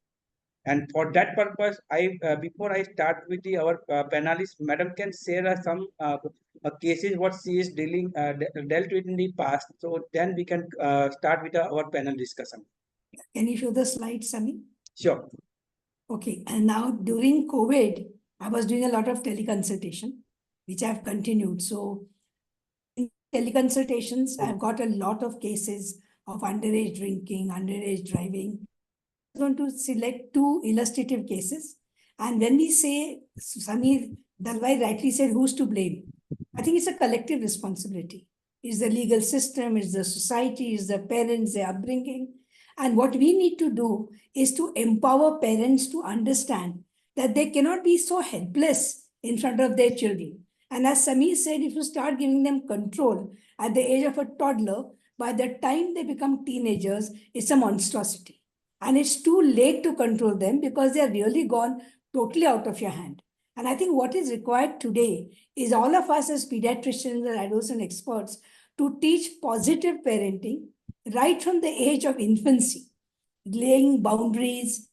And for that purpose, I before I start with the our panelists, madam can share some cases what she is dealt with in the past. So then we can start with our panel discussion. Can you show the slide, Samir? Sure. Okay, and now during COVID, I was doing a lot of teleconsultation, which I've continued. So in teleconsultations, I've got a lot of cases of underage drinking, underage driving. I'm going to select two illustrative cases. And when we say, Samir Dalwai rightly said, who's to blame? I think it's a collective responsibility. It's the legal system, it's the society, it's the parents, their upbringing. And what we need to do is to empower parents to understand that they cannot be so helpless in front of their children. And as Samir said, if you start giving them control at the age of a toddler, by the time they become teenagers, it's a monstrosity. And it's too late to control them because they are really gone totally out of your hand. And I think what is required today is all of us as pediatricians and adolescent experts to teach positive parenting right from the age of infancy, laying boundaries,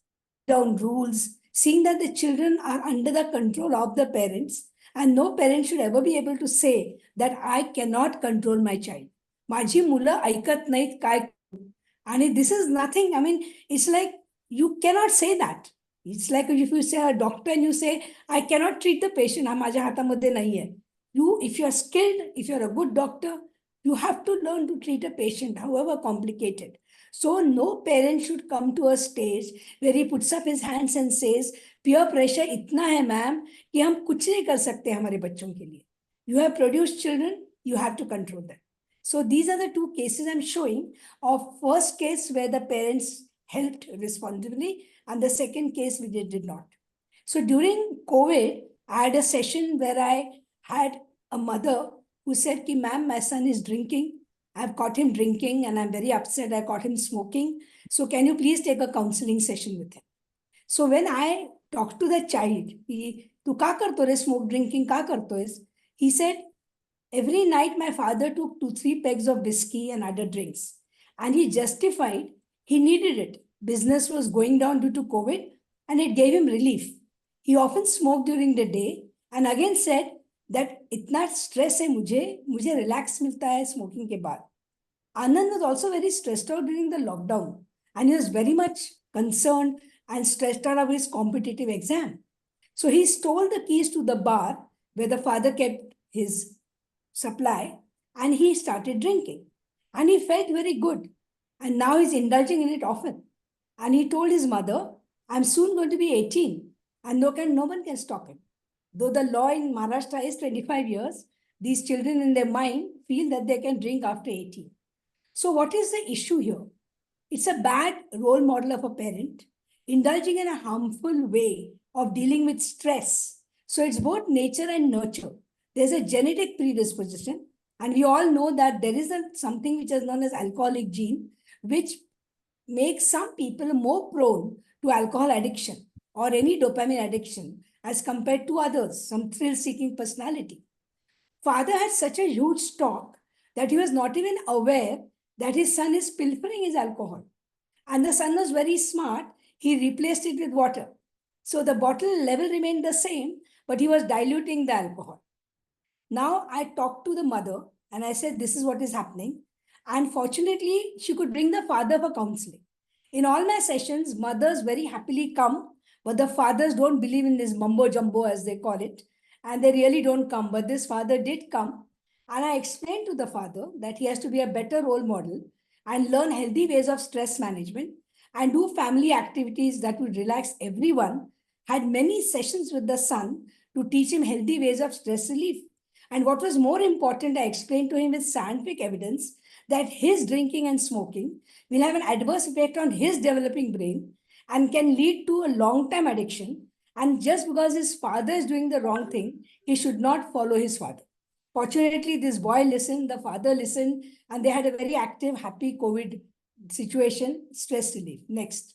down rules, seeing that the children are under the control of the parents, and no parent should ever be able to say that I cannot control my child. माझी मुलं ऐकत नाहीत काय करू? आणि this is nothing. I mean, it's like you cannot say that. It's like if you say a doctor and you say, I cannot treat the patient, हा माझ्या हातामध्ये नाहीये. You, if you're skilled, if you're a good doctor, you have to learn to treat a patient, however complicated. So no parent should come to a stage where he puts up his hands and says, peer pressure इतना है ma'am कि हम कुछ नहीं कर सकते हमारे बच्चों के लिए. You have produced children, you have to control them. So these are the two cases I'm showing of first case where the parents helped responsibly and the second case we did not. So during COVID, I had a session where I had a mother who said, ki, ma'am, my son is drinking. I've caught him drinking and I'm very upset. I caught him smoking. So can you please take a counseling session with him? So when I talked to the child, tu ka karto re smoke drinking, ka karto is? He said, every night my father took 2-3 pegs of whiskey and other drinks. And he justified he needed it. Business was going down due to COVID and it gave him relief. He often smoked during the day and again said that itna stress hai mujhe relax milta hai smoking ke baad. Anand was also very stressed out during the lockdown and he was very much concerned and stressed out of his competitive exam. So he stole the keys to the bar where the father kept his supply and he started drinking. And he felt very good. And now he's indulging in it often. And he told his mother, I'm soon going to be 18 and no one can stop him. Though the law in Maharashtra is 25 years, these children in their mind feel that they can drink after 18. So what is the issue here? It's a bad role model of a parent indulging in a harmful way of dealing with stress. So it's both nature and nurture. There's a genetic predisposition, and we all know that there is something which is known as alcoholic gene, which makes some people more prone to alcohol addiction or any dopamine addiction as compared to others, some thrill-seeking personality. Father had such a huge stock that he was not even aware that his son is pilfering his alcohol. And the son was very smart. He replaced it with water. So the bottle level remained the same, but he was diluting the alcohol. Now I talked to the mother and I said, this is what is happening. And fortunately, she could bring the father for counseling. In all my sessions, mothers very happily come, but the fathers don't believe in this mumbo jumbo, as they call it. And they really don't come. But this father did come. And I explained to the father that he has to be a better role model and learn healthy ways of stress management and do family activities that would relax everyone. Had many sessions with the son to teach him healthy ways of stress relief. And what was more important, I explained to him with scientific evidence that his drinking and smoking will have an adverse effect on his developing brain and can lead to a long-time addiction. And just because his father is doing the wrong thing, he should not follow his father. Fortunately, this boy listened, the father listened, and they had a very active, happy COVID situation, stress relief. Next.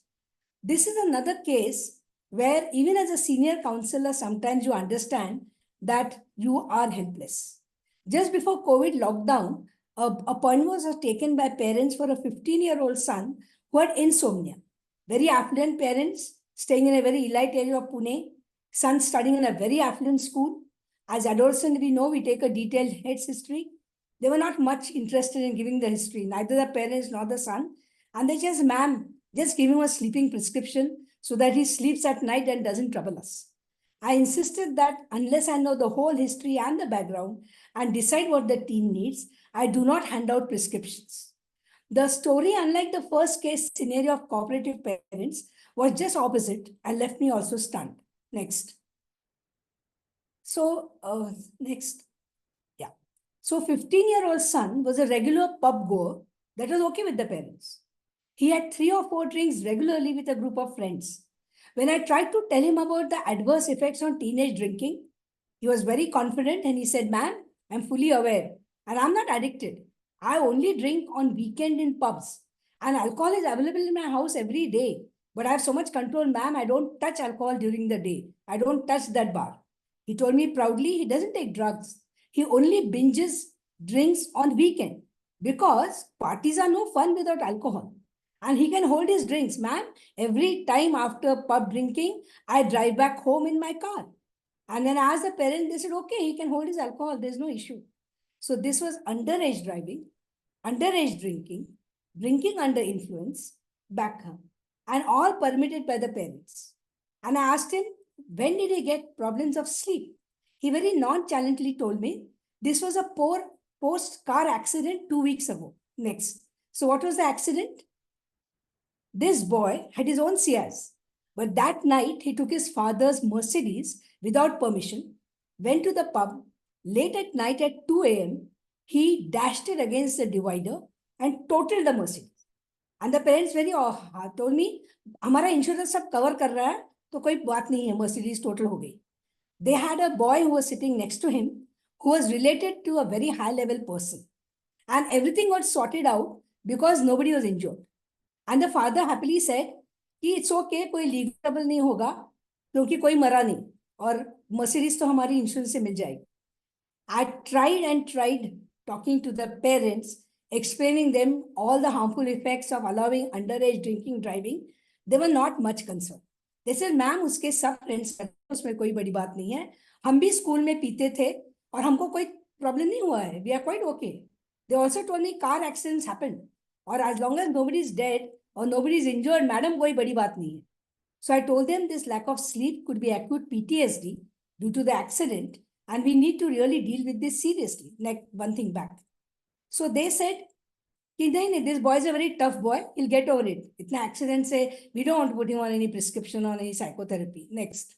This is another case where even as a senior counselor, sometimes you understand that you are helpless. Just before COVID lockdown, a point was taken by parents for a 15-year-old son who had insomnia. Very affluent parents staying in a very elite area of Pune, son studying in a very affluent school. As adolescents, we know we take a detailed head's history. They were not much interested in giving the history, neither the parents nor the son. And they just, ma'am, just give him a sleeping prescription so that he sleeps at night and doesn't trouble us. I insisted that unless I know the whole history and the background and decide what the teen needs, I do not hand out prescriptions. The story, unlike the first case scenario of cooperative parents, was just opposite and left me also stunned. Next. So, next. Yeah. So 15-year-old son was a regular pub goer that was okay with the parents. He had 3 or 4 drinks regularly with a group of friends. When I tried to tell him about the adverse effects on teenage drinking, he was very confident and he said, ma'am, I'm fully aware and I'm not addicted. I only drink on weekend in pubs and alcohol is available in my house every day. But I have so much control, ma'am, I don't touch alcohol during the day. I don't touch that bar. He told me proudly he doesn't take drugs. He only binges drinks on weekend because parties are no fun without alcohol. And he can hold his drinks. Ma'am, every time after pub drinking, I drive back home in my car. And then I asked the parent, they said, okay, he can hold his alcohol. There's no issue. So this was underage driving, underage drinking, drinking under influence, back home, and all permitted by the parents. And I asked him, when did he get problems of sleep? He very nonchalantly told me, this was a poor post-car accident 2 weeks ago. Next. So what was the accident? This boy had his own Ciaz, but that night he took his father's Mercedes without permission, went to the pub late at night at 2 a.m., he dashed it against the divider and totaled the Mercedes. And the parents told me, हमारा insurance सब cover कर रहा है, तो कोई बात नहीं है, Mercedes total हो गई. They had a boy who was sitting next to him, who was related to a very high level person. And everything got sorted out because nobody was injured. And the father happily said, कि it's okay, कोई legal trouble नहीं होगा, क्योंकि कोई मरा नहीं, और Mercedes तो हमारी insurance से मिल जाएगी. I tried and tried talking to the parents, explaining them all the harmful effects of allowing underage drinking driving. They were not much concerned. They said, ma'am उसके सब फ्रेंड्स उसमें कोई बड़ी बात नहीं है, हम भी स्कूल में पीते थे और हमको कोई प्रॉब्लम नहीं हुआ है, we are quite okay. They also told me car accidents happen, or as long as nobody is dead or nobody is injured, madam कोई बड़ी बात नहीं है. So I told them this lack of sleep could be acute PTSD due to the accident, and we need to really deal with this seriously, like one thing back. So they said, this boy is a very tough boy, he'll get over it. Itna accident say, we don't want to put him on any prescription or any psychotherapy. Next.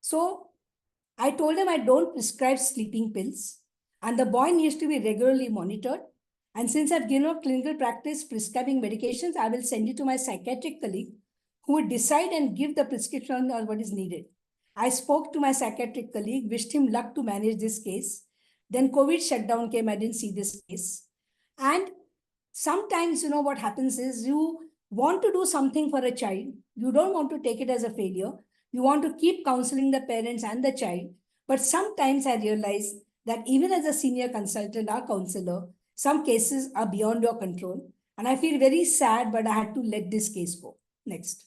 So I told him I don't prescribe sleeping pills, and the boy needs to be regularly monitored. And since I've given up clinical practice prescribing medications, I will send it to my psychiatric colleague who would decide and give the prescription or what is needed. I spoke to my psychiatric colleague, wished him luck to manage this case. Then COVID shutdown came, I didn't see this case. And sometimes, what happens is you want to do something for a child. You don't want to take it as a failure. You want to keep counseling the parents and the child. But sometimes I realize that even as a senior consultant or counselor, some cases are beyond your control. And I feel very sad, but I had to let this case go. Next.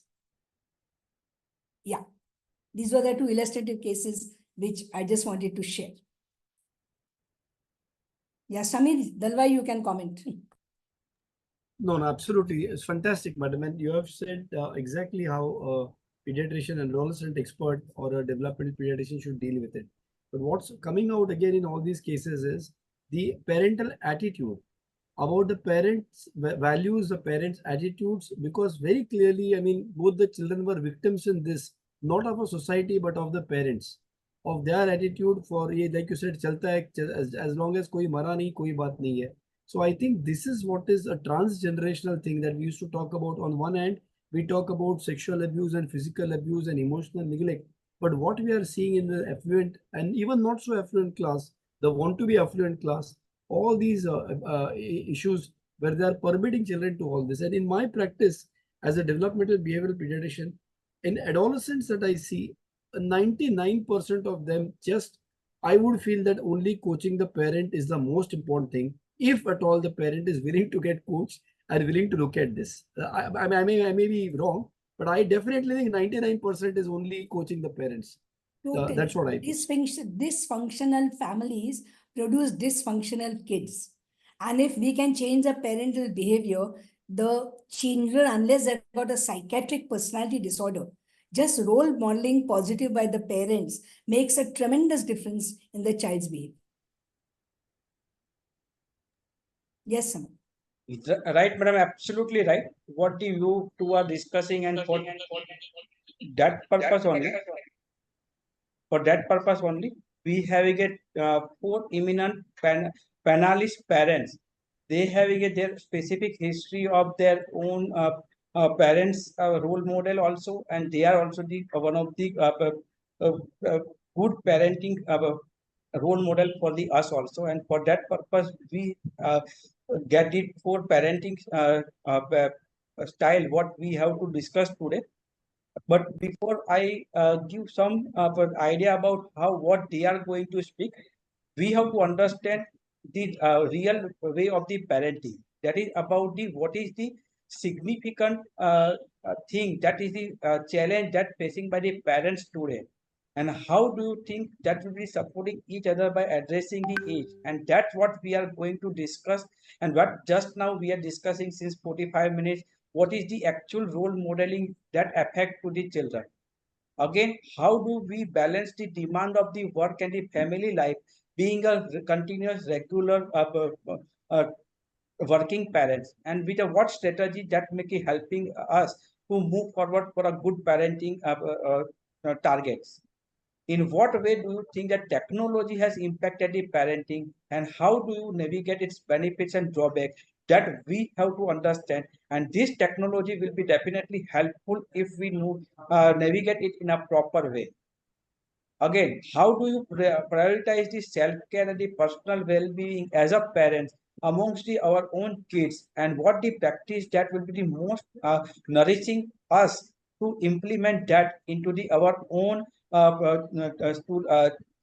Yeah. These were the two illustrative cases which I just wanted to share. Yeah, Samir, Dalwai, you can comment. No, absolutely. It's fantastic, madam. And you have said exactly how a pediatrician and adolescent expert or a developmental pediatrician should deal with it. But what's coming out again in all these cases is the parental attitude about the parents' values, the parents' attitudes, because very clearly, I mean, both the children were victims in this, not of a society, but of the parents, of their attitude for, like you said, chalta hai, as long as koi mara nahi, koi baat nahi hai. So I think this is what is a transgenerational thing that we used to talk about. On one hand, we talk about sexual abuse and physical abuse and emotional neglect. But what we are seeing in the affluent and even not so affluent class, the want to be affluent class, all these issues where they are permitting children to all this. And in my practice as a developmental behavioral pediatrician, in adolescents that I see, 99% of them just, I would feel that only coaching the parent is the most important thing. If at all the parent is willing to get coached and willing to look at this. I may be wrong, but I definitely think 99% is only coaching the parents. Totally. That's what I think. Dysfunctional families produce dysfunctional kids. And if we can change the parental behavior, the children, unless they've got a psychiatric personality disorder, just role modeling positive by the parents makes a tremendous difference in the child's behavior. Yes, Samir. Right, madam, absolutely right. What you two are discussing, and for that purpose only, we having a four eminent panelist parents. They having their specific history of their own parents role model also, and they are also the one of the good parenting role model for the us also. And for that purpose, we get it for parenting style what we have to discuss today. But before I give some idea about what they are going to speak, we have to understand the real way of the parenting. That is about the what is the significant thing, that is the challenge that facing by the parents today, and how do you think that will be supporting each other by addressing the age. And that's what we are going to discuss, and what just now we are discussing since 45 minutes, what is the actual role modeling that affect to the children. Again, how do we balance the demand of the work and the family life, being a continuous regular working parents, and with a what strategy that may be helping us to move forward for a good parenting targets. in what way do you think that technology has impacted the parenting, and how do you navigate its benefits and drawbacks? That we have to understand, and this technology will be definitely helpful if we know, navigate it in a proper way. Again, how do you prioritize the self-care and the personal well-being as a parent amongst our own kids, and what the practice that will be the most nourishing us to implement that into our own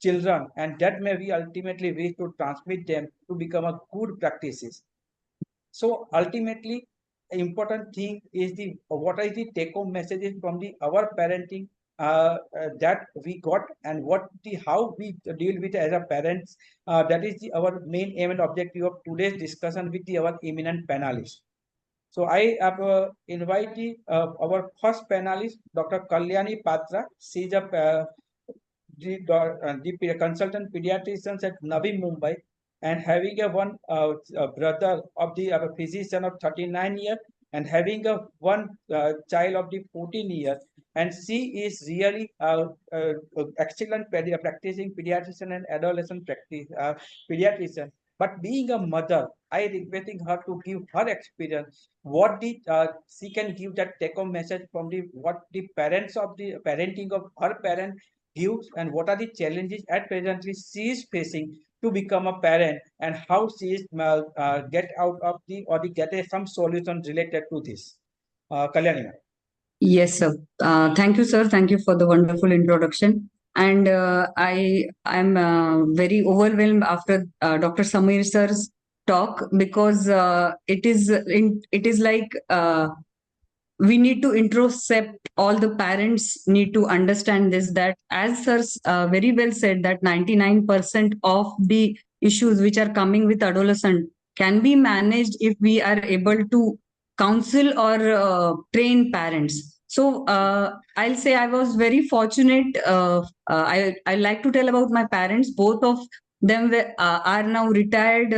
children, and that may we ultimately wish to transmit them to become a good practices. So ultimately, important thing is the what is the take-home messages from the our parenting that we got, and what the how we deal with as a parents. That is our main aim and objective of today's discussion with our eminent panelists. So I invite our first panelist, Dr. Kalyani Patra. She is the consultant pediatrician at Navi Mumbai, and having a one brother of the physician of 39 years, and having a one child of the 14 years, and she is really excellent practicing pediatrician and adolescent practice pediatrician. But being a mother, I requesting her to give her experience, what the she can give that take-home message from the what the parents of the parenting of her parent gives, and what are the challenges at presently she is facing to become a parent, and how she is get out of the or the get some solution related to this. Kalyani ma'am. Yes, sir. Thank you, sir. Thank you for the wonderful introduction. And I am very overwhelmed after Dr. Samir sir's talk, because it is like we need to introspect. All the parents need to understand this, that as sir very well said, that 99% of the issues which are coming with adolescent can be managed if we are able to counsel or train parents. So I'll say I was very fortunate. I like to tell about my parents. Both of them are now retired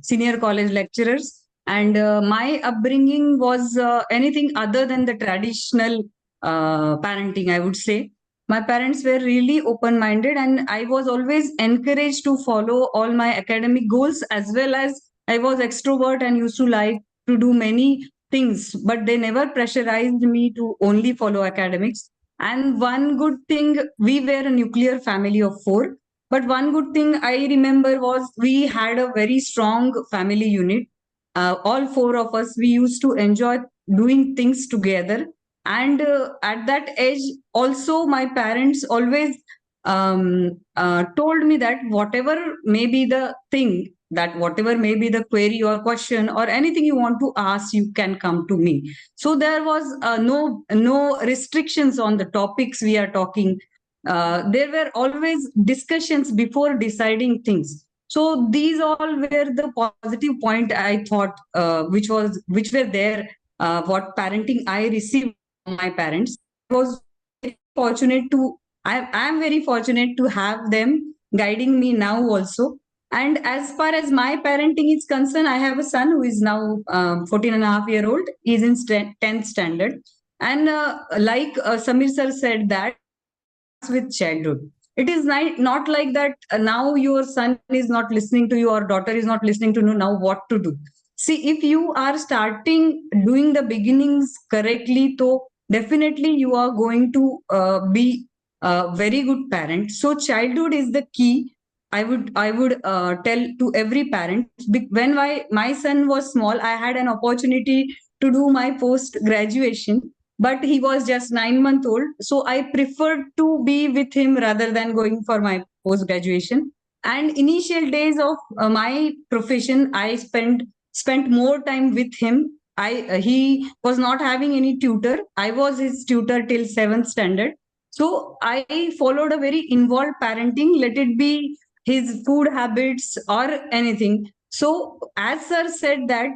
senior college lecturers, and my upbringing was anything other than the traditional parenting, I would say. My parents were really open-minded, and I was always encouraged to follow all my academic goals, as well as I was extrovert and used to like to do many things, but they never pressurized me to only follow academics. And one good thing, we were a nuclear family of 4. But one good thing I remember was we had a very strong family unit. All 4 of us, we used to enjoy doing things together. And at that age, also, my parents always told me that whatever may be the thing, that whatever may be the query or question or anything you want to ask, you can come to me. So there was no restrictions on the topics we are talking. There were always discussions before deciding things. So these all were the positive point, I thought, which were there. What parenting I received from my parents. I was very fortunate to. I am very fortunate to have them guiding me now also. And as far as my parenting is concerned, I have a son who is now 14 and a half year old. He is in 10th standard. And like Samir sir said, that with childhood. It is not like that now your son is not listening to you or daughter is not listening to you now what to do. See, if you are starting doing the beginnings correctly, so definitely you are going to be a very good parent. So childhood is the key. I would tell to every parent. When my son was small, I had an opportunity to do my post graduation, but he was just 9 months old. So I preferred to be with him rather than going for my post graduation. And initial days of my profession, I spent more time with him. He was not having any tutor. I was his tutor till 7th standard. So I followed a very involved parenting, let it be his food habits or anything. So as sir said that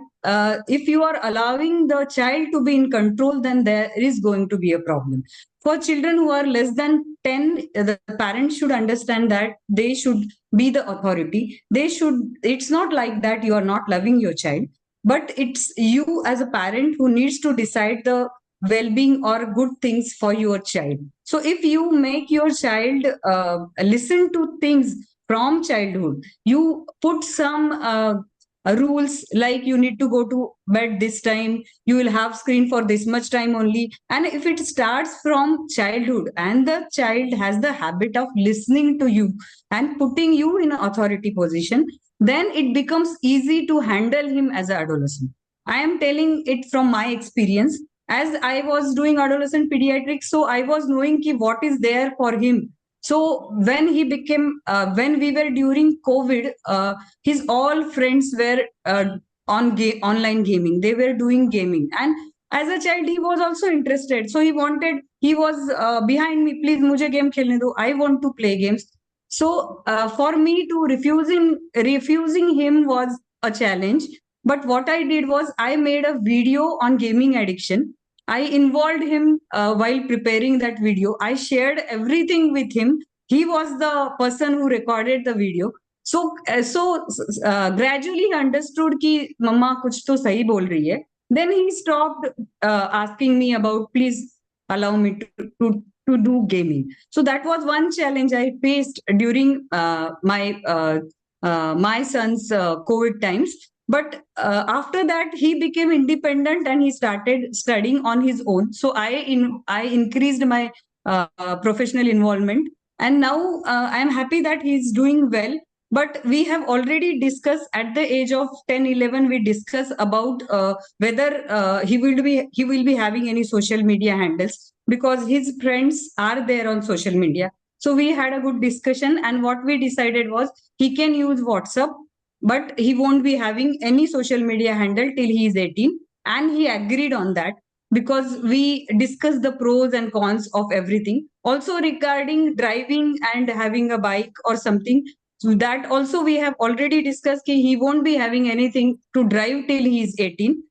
if you are allowing the child to be in control, then there is going to be a problem. For children who are less than 10, the parents should understand that they should be the authority. It's not like that you are not loving your child, but it's you as a parent who needs to decide the well-being or good things for your child. So if you make your child listen to things from childhood, you put some rules like you need to go to bed this time, you will have screen for this much time only. And if it starts from childhood and the child has the habit of listening to you and putting you in an authority position, then it becomes easy to handle him as an adolescent. I am telling it from my experience, as I was doing adolescent pediatrics, so I was knowing ki what is there for him. So when he became, when we were during COVID, his all friends were online gaming. They were doing gaming, and as a child he was also interested. So he was behind me. Please, मुझे game खेलने दो. I want to play games. So for me to refusing him was a challenge. But what I did was I made a video on gaming addiction. I involved him while preparing that video. I shared everything with him. He was the person who recorded the video. So gradually he understood कि मम्मा कुछ तो सही बोल रही है. Then he stopped asking me about, please allow me to do gaming. So that was one challenge I faced during my son's COVID times. But after that, he became independent and he started studying on his own. So I increased my professional involvement, and now I am happy that he is doing well. But we have already discussed at the age of 10, 11, we discuss about whether he will be having any social media handles, because his friends are there on social media. So we had a good discussion, and what we decided was he can use WhatsApp, but he won't be having any social media handle till he is 18. And he agreed on that, because we discussed the pros and cons of everything. Also regarding driving and having a bike or something, so that also we have already discussed कि he won't be having anything to drive till he is 18.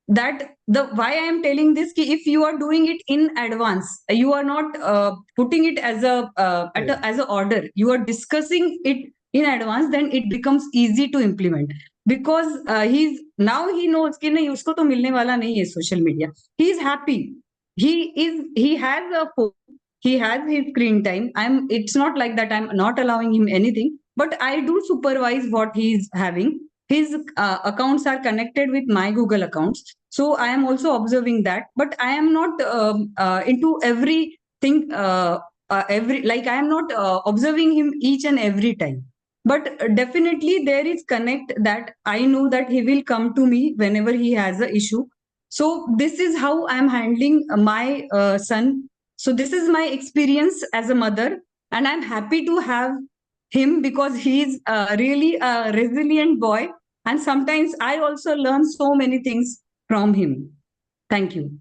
That the why I am telling this ki if you are doing it in advance, you are not putting it as as a order, you are discussing it in advance, then it becomes easy to implement. Because he knows कि नहीं उसको तो मिलने वाला नहीं है social media. He is happy. He has a phone. He has his screen time. It's not like that I'm not allowing him anything, but I do supervise what he is having. His accounts are connected with my Google accounts. So I am also observing that, but I am not into everything, I am not observing him each and every time. But definitely there is connect that I know that he will come to me whenever he has an issue. So this is how I am handling my son. So this is my experience as a mother, and I'm happy to have him because he's really a resilient boy. And sometimes I also learn so many things from him. Thank you.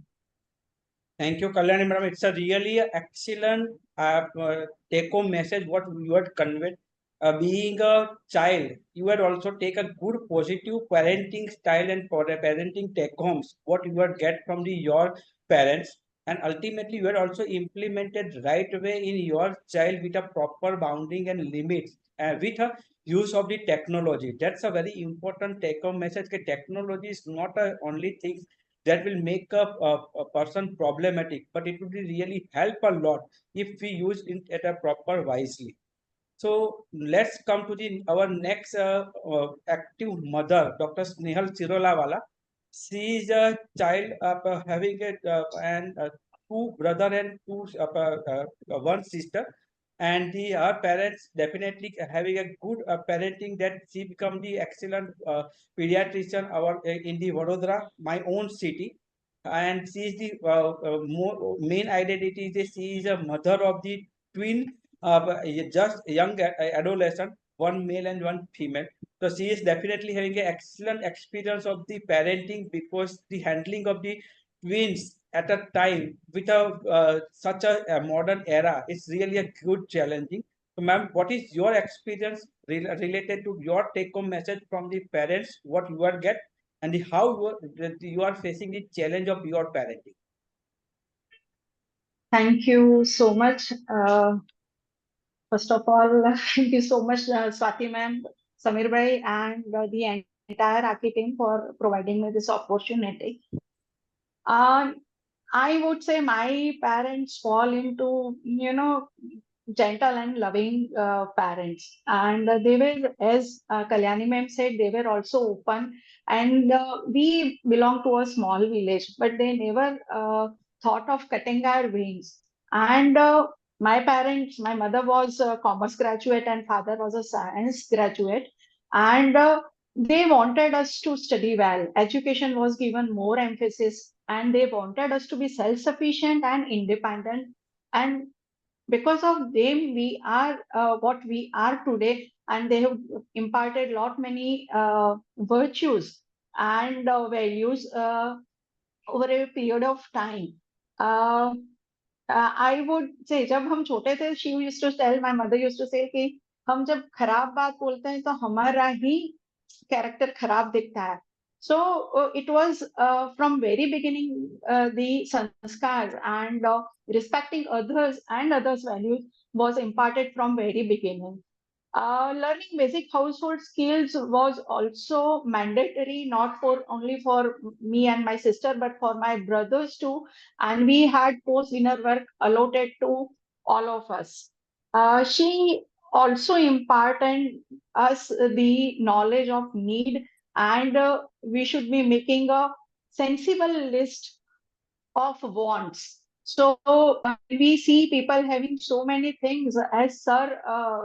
Thank you, Kalyani madam. It's a really excellent take-home message what you had conveyed. Being a child, you had also take a good positive parenting style and for the parenting take-homes what you had get from your parents, and ultimately you had also implemented right way in your child with a proper bounding and limits with a use of the technology. That's a very important take-home message. Technology is not a only thing that will make a person problematic, but it would really help a lot if we use it at a proper wisely. So let's come to our next active mother, Dr. Snehal Shirolawala. She is a child having two brother and one sister, and her parents definitely having a good parenting that she become the excellent pediatrician in the Vadodara, my own city. And she is the main identity is that she is a mother of the twin just young adolescent, one male and one female. So she is definitely having an excellent experience of the parenting, because the handling of the twins at a time with such a modern era is really a good challenging. So ma'am, what is your experience related to your take-home message from the parents, what you are get, and how you are facing the challenge of your parenting? Thank you so much. First of all, thank you so much, Swati ma'am, Samir bhai, and the entire AACCI team for providing me this opportunity. I would say my parents fall into, gentle and loving parents. And they were, as Kalyani ma'am said, they were also open. And we belong to a small village, but they never thought of cutting our wings. And my parents, my mother was a commerce graduate and father was a science graduate. And they wanted us to study well. Education was given more emphasis, and they wanted us to be self-sufficient and independent. And because of them, we are what we are today, and they have imparted lot many virtues and values over a period of time. Uh, I would say जब हम छोटे थे, she used to tell, my mother used to say कि हम जब खराब बात बोलते हैं तो हमारा ही कैरेक्टर खराब दिखता है. So it was from very beginning the sanskars and respecting others and others' values was imparted from very beginning. Learning basic household skills was also mandatory, not for only for me and my sister, but for my brothers too. And we had post-dinner work allotted to all of us. She also imparted us the knowledge of need, and we should be making a sensible list of wants. So we see people having so many things, as Sir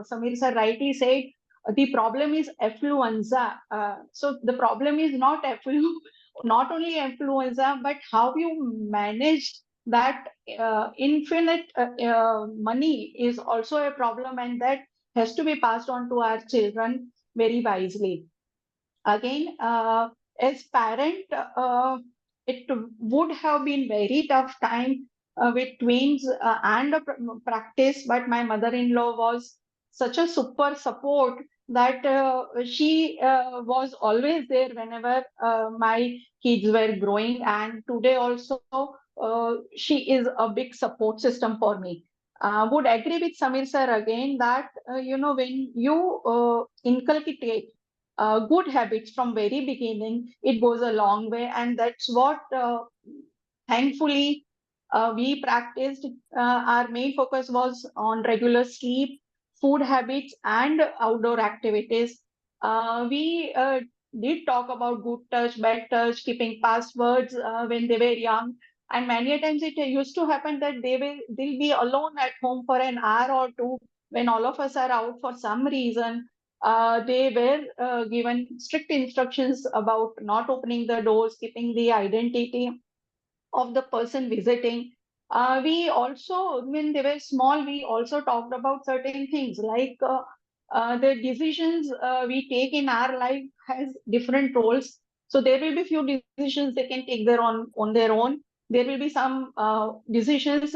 Samir sir rightly said, the problem is affluenza. So the problem is not not only affluenza, but how you manage that infinite money is also a problem, and that has to be passed on to our children very wisely. Again, as parent, it would have been very tough time with twins and a practice, but my mother-in-law was such a super support that she was always there whenever my kids were growing, and today also she is a big support system for me. Would agree with Samir sir again that when you inculcate good habits from very beginning, it goes a long way, and that's what thankfully we practiced. Our main focus was on regular sleep, food habits, and outdoor activities. We did talk about good touch, bad touch, keeping passwords when they were young. And many times it used to happen that they'll be alone at home for an hour or two when all of us are out for some reason. They were given strict instructions about not opening the doors, keeping the identity of the person visiting. We also, when they were small, we also talked about certain things like the decisions we take in our life has different roles. So there will be few decisions they can take on their own. There will be some decisions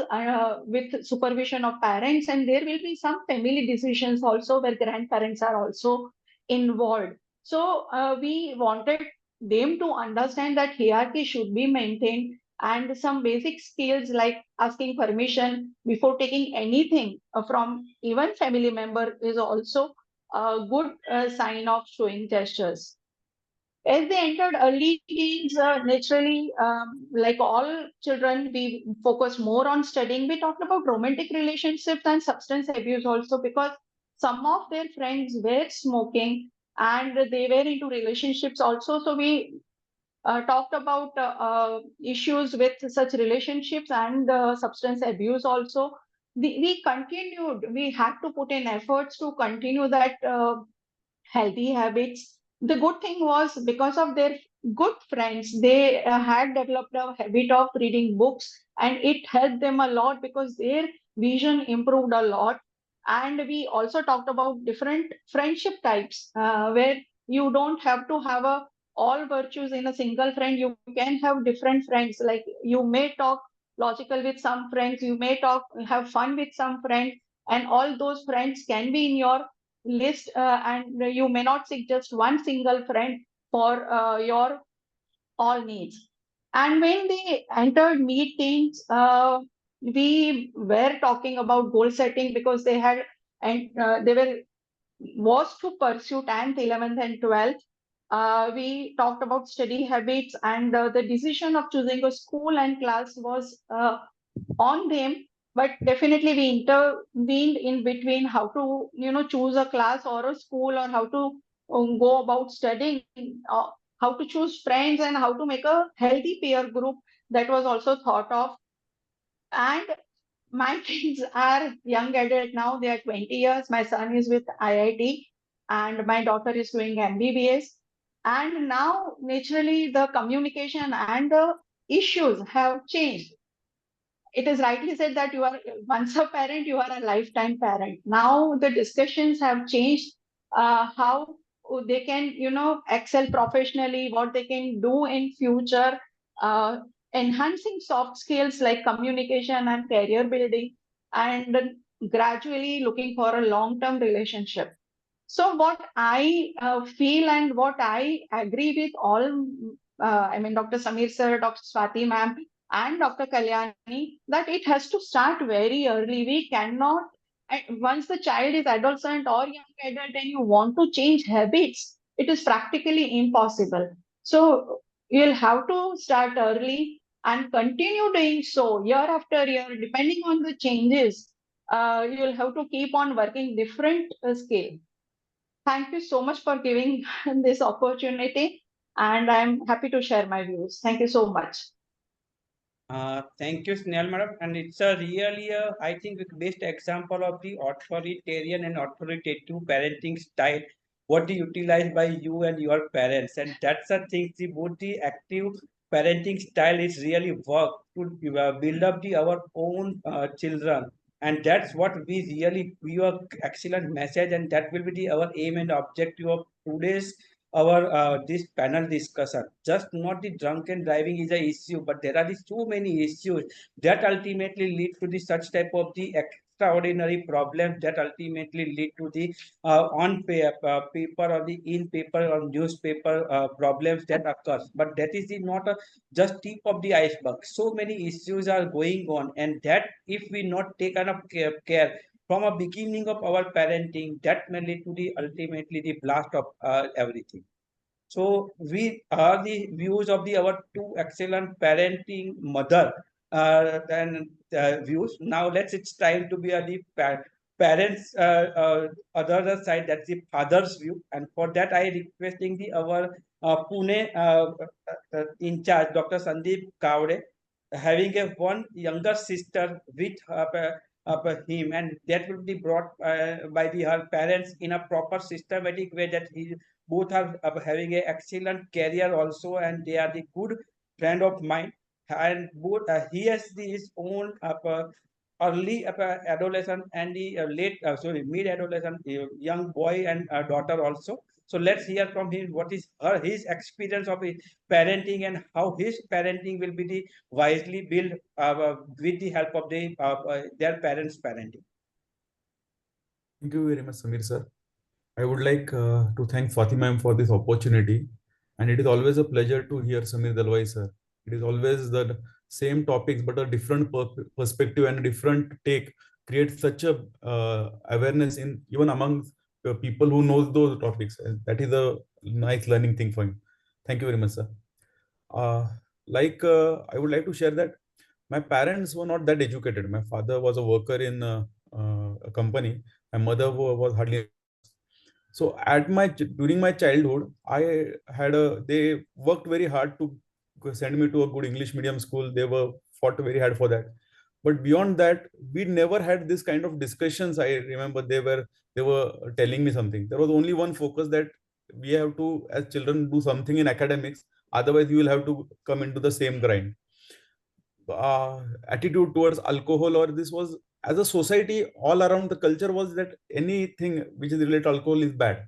with supervision of parents, and there will be some family decisions also where grandparents are also involved. So we wanted them to understand that hierarchy should be maintained, and some basic skills like asking permission before taking anything from even family member is also a good sign of showing gestures. As they entered early teens, naturally, like all children, we focused more on studying. We talked about romantic relationships and substance abuse also, because some of their friends were smoking and they were into relationships also. So we talked about issues with such relationships and substance abuse also. We continued, we had to put in efforts to continue that healthy habits. The good thing was, because of their good friends, they had developed a habit of reading books, and it helped them a lot because their vision improved a lot. And we also talked about different friendship types, where you don't have to have all virtues in a single friend. You can have different friends. Like, you may talk logical with some friends, you may have fun with some friends, and all those friends can be in your list, and you may not seek just one single friend for your all needs. And when they entered meetings, we were talking about goal setting, because they had, and they were was to pursue 10th, 11th, and 12th. We talked about study habits, and the decision of choosing a school and class was on them. But definitely we intervened in between how to, choose a class or a school, or how to go about studying, how to choose friends, and how to make a healthy peer group. That was also thought of. And my kids are young adult now. They are 20 years. My son is with IIT, and my daughter is doing MBBS. And now, naturally, the communication and the issues have changed. It is rightly said that you are once a parent, you are a lifetime parent. Now the discussions have changed. How they can, excel professionally, what they can do in future, uh, enhancing soft skills like communication and career building, and gradually looking for a long-term relationship. So what I feel and what I agree with all, Dr. Samir sir, Dr. Swati ma'am, and Dr. Kalyani, that it has to start very early. We cannot, once the child is adolescent or young adult and you want to change habits, it is practically impossible. So you'll have to start early and continue doing so year after year, depending on the changes. You'll have to keep on working different scale. Thank you so much for giving this opportunity, and I'm happy to share my views. Thank you so much. Thank you, Snehal madam. And it's a really, I think, the best example of the authoritarian and authoritative parenting style, what you utilize by you and your parents. And that's the thing, the both the active parenting style is really work to build up our own children. And that's what we really, your excellent message, and that will be our aim and objective of today's our this panel discussion. Just not the drunken driving is a issue, but there are so many issues that ultimately lead to the such type of the extraordinary problems that ultimately lead to the on paper or the in paper or newspaper problems that occurs. But that is the not a just tip of the iceberg. So many issues are going on, and that if we not take enough care from a beginning of our parenting, that may lead to the ultimately the blast of everything. So we are the views of the our two excellent parenting mother and views. Now it's time to be the parents other side, that's the father's view, and for that I requesting the our Pune in charge Dr. Sandeep Kavade, having a one younger sister with him, and that will be brought by her parents in a proper systematic way, that he both are having a excellent career also, and they are the good friend of mine, and both he has his own early adolescent and the late mid adolescent young boy and daughter also. So let's hear from him what is his experience of his parenting, and how his parenting will be the wisely built with the help of their parents parenting. Thank you very much, Samir sir. I would like to thank Swati ma'am for this opportunity. And it is always a pleasure to hear Samir Dalwai sir. It is always the same topics, but a different perspective and a different take creates such a awareness in even among people who knows those topics. And that is a nice learning thing for him. Thank you very much, sir. I would like to share that my parents were not that educated. My father was a worker in a company. My mother was hardly. So during my childhood, they worked very hard to send me to a good English medium school. They were fought very hard for that. But beyond that, we never had this kind of discussions. I remember they were telling me something. There was only one focus, that we have to, as children, do something in academics. Otherwise, you will have to come into the same grind. Attitude towards alcohol, or this was, as a society all around, the culture was that anything which is related to alcohol is bad,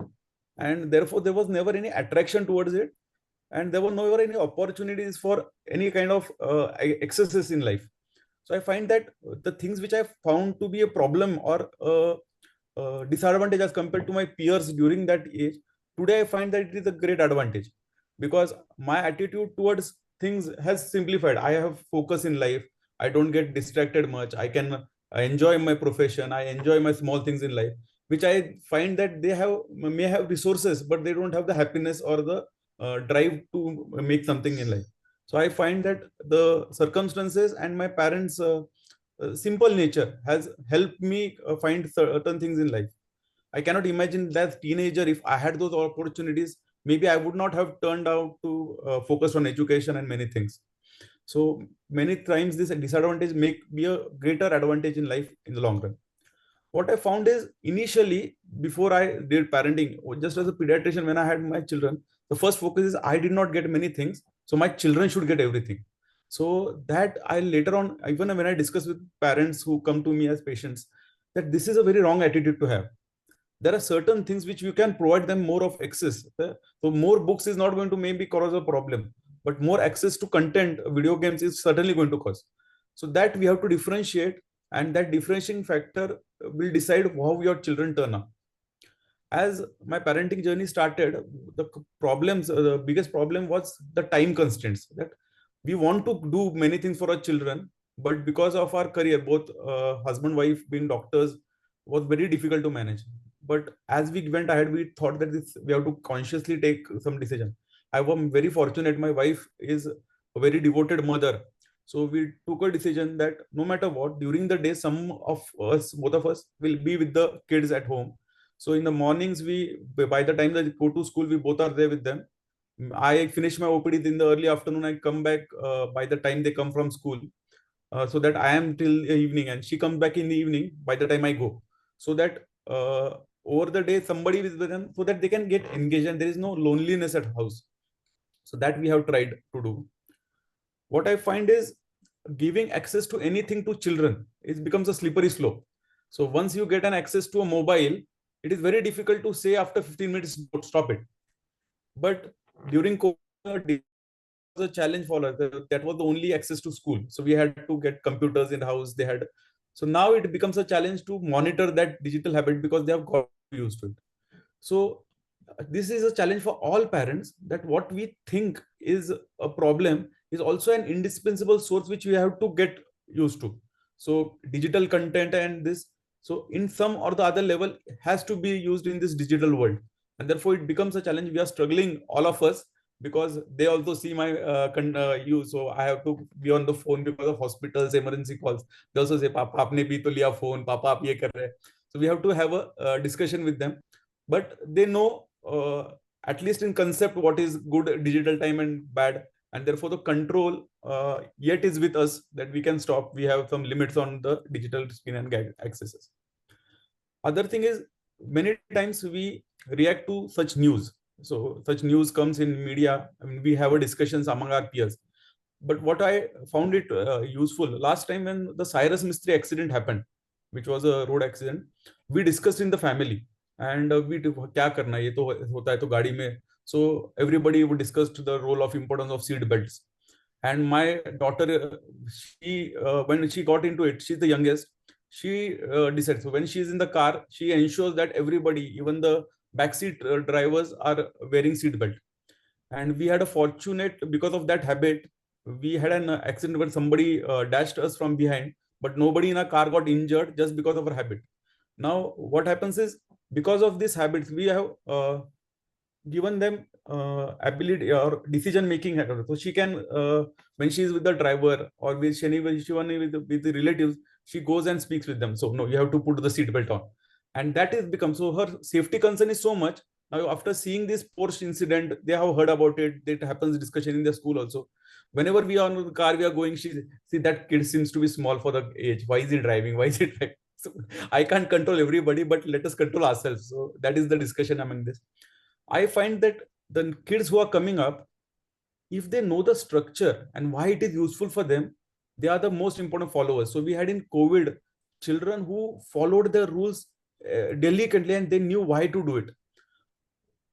and therefore there was never any attraction towards it, and there were never any opportunities for any kind of excesses in life. So I find that the things which I found to be a problem or a disadvantage as compared to my peers during that age, today I find that it is a great advantage, because my attitude towards things has simplified. I have focus in life. I don't get distracted much. I can enjoy my profession. I enjoy my small things in life. which I find that they may have resources, but they don't have the happiness or the drive to make something in life. So I find that the circumstances and my parents' simple nature has helped me find certain things in life. I cannot imagine that teenager, if I had those opportunities, maybe I would not have turned out to focus on education and many things. So many times this disadvantage may be a greater advantage in life in the long run. What I found is, initially, before I did parenting, just as a pediatrician, when I had my children, the first focus is I did not get many things, so my children should get everything. So that I later on, even when I discuss with parents who come to me as patients, that this is a very wrong attitude to have. There are certain things which you can provide them more of access. So more books is not going to maybe cause a problem, but more access to content, video games is certainly going to cause. So that we have to differentiate, and that differentiating factor will decide how your children turn out. As my parenting journey started, the biggest problem was the time constraints, that we want to do many things for our children, but because of our career, both husband, wife being doctors, was very difficult to manage. But as we went ahead, we thought that we have to consciously take some decision. I was very fortunate. My wife is a very devoted mother. So we took a decision that no matter what, during the day, some of us, both of us, will be with the kids at home. So in the mornings, by the time they go to school, we both are there with them. I finish my OPD in the early afternoon. I come back by the time they come from school, so that I am till evening, and she comes back in the evening by the time I go. So that over the day, somebody is with them, so that they can get engaged and there is no loneliness at house. So that we have tried to do. What I find is, giving access to anything to children, it becomes a slippery slope. So once you get an access to a mobile, it is very difficult to say after 15 minutes, stop it. But during COVID, was a challenge for us. That was the only access to school. So we had to get computers in the house. So now it becomes a challenge to monitor that digital habit because they have got used to it. So this is a challenge for all parents, that what we think is a problem is also an indispensable source which we have to get used to. So digital content and this, so in some or the other level, has to be used in this digital world. And therefore it becomes a challenge. We are struggling, all of us, because they also see my use. So I have to be on the phone because of hospitals, emergency calls. They also say, Papa, aapne bhi to liya phone, Papa, aap ye kar rahe. So we have to have a discussion with them. But they know, at least in concept, what is good digital time and bad. And therefore the control yet is with us, that we can stop. We have some limits on the digital screen and guide accesses. Other thing is, many times we react to such news. So such news comes in media. I mean, we have a discussions among our peers. But what I found it useful, last time when the Cyrus Mistry accident happened, which was a road accident, we discussed in the family. And we क्या करना, ये तो होता है तो गाड़ी में. So everybody would discuss the role of importance of seat belts. And my daughter, she when she got into it, she's the youngest. She decided. So when she's in the car, she ensures that everybody, even the backseat drivers, are wearing seat belt. And we had a fortunate, because of that habit, we had an accident where somebody dashed us from behind, but nobody in our car got injured just because of our habit. Now, what happens is, because of this habit, we have given them ability or decision making. So she can, when she is with the driver or with with the relatives, she goes and speaks with them. So no, you have to put the seat belt on. And that is become, so her safety concern is so much. Now, after seeing this Porsche incident, they have heard about it. It happens discussion in the school also. Whenever we are on the car, we are going, see that kid seems to be small for the age. Why is he driving? Why is he driving? So I can't control everybody, but let us control ourselves. So that is the discussion among this. I find that the kids who are coming up, if they know the structure and why it is useful for them, they are the most important followers. So we had in COVID children who followed the rules delicately and they knew why to do it.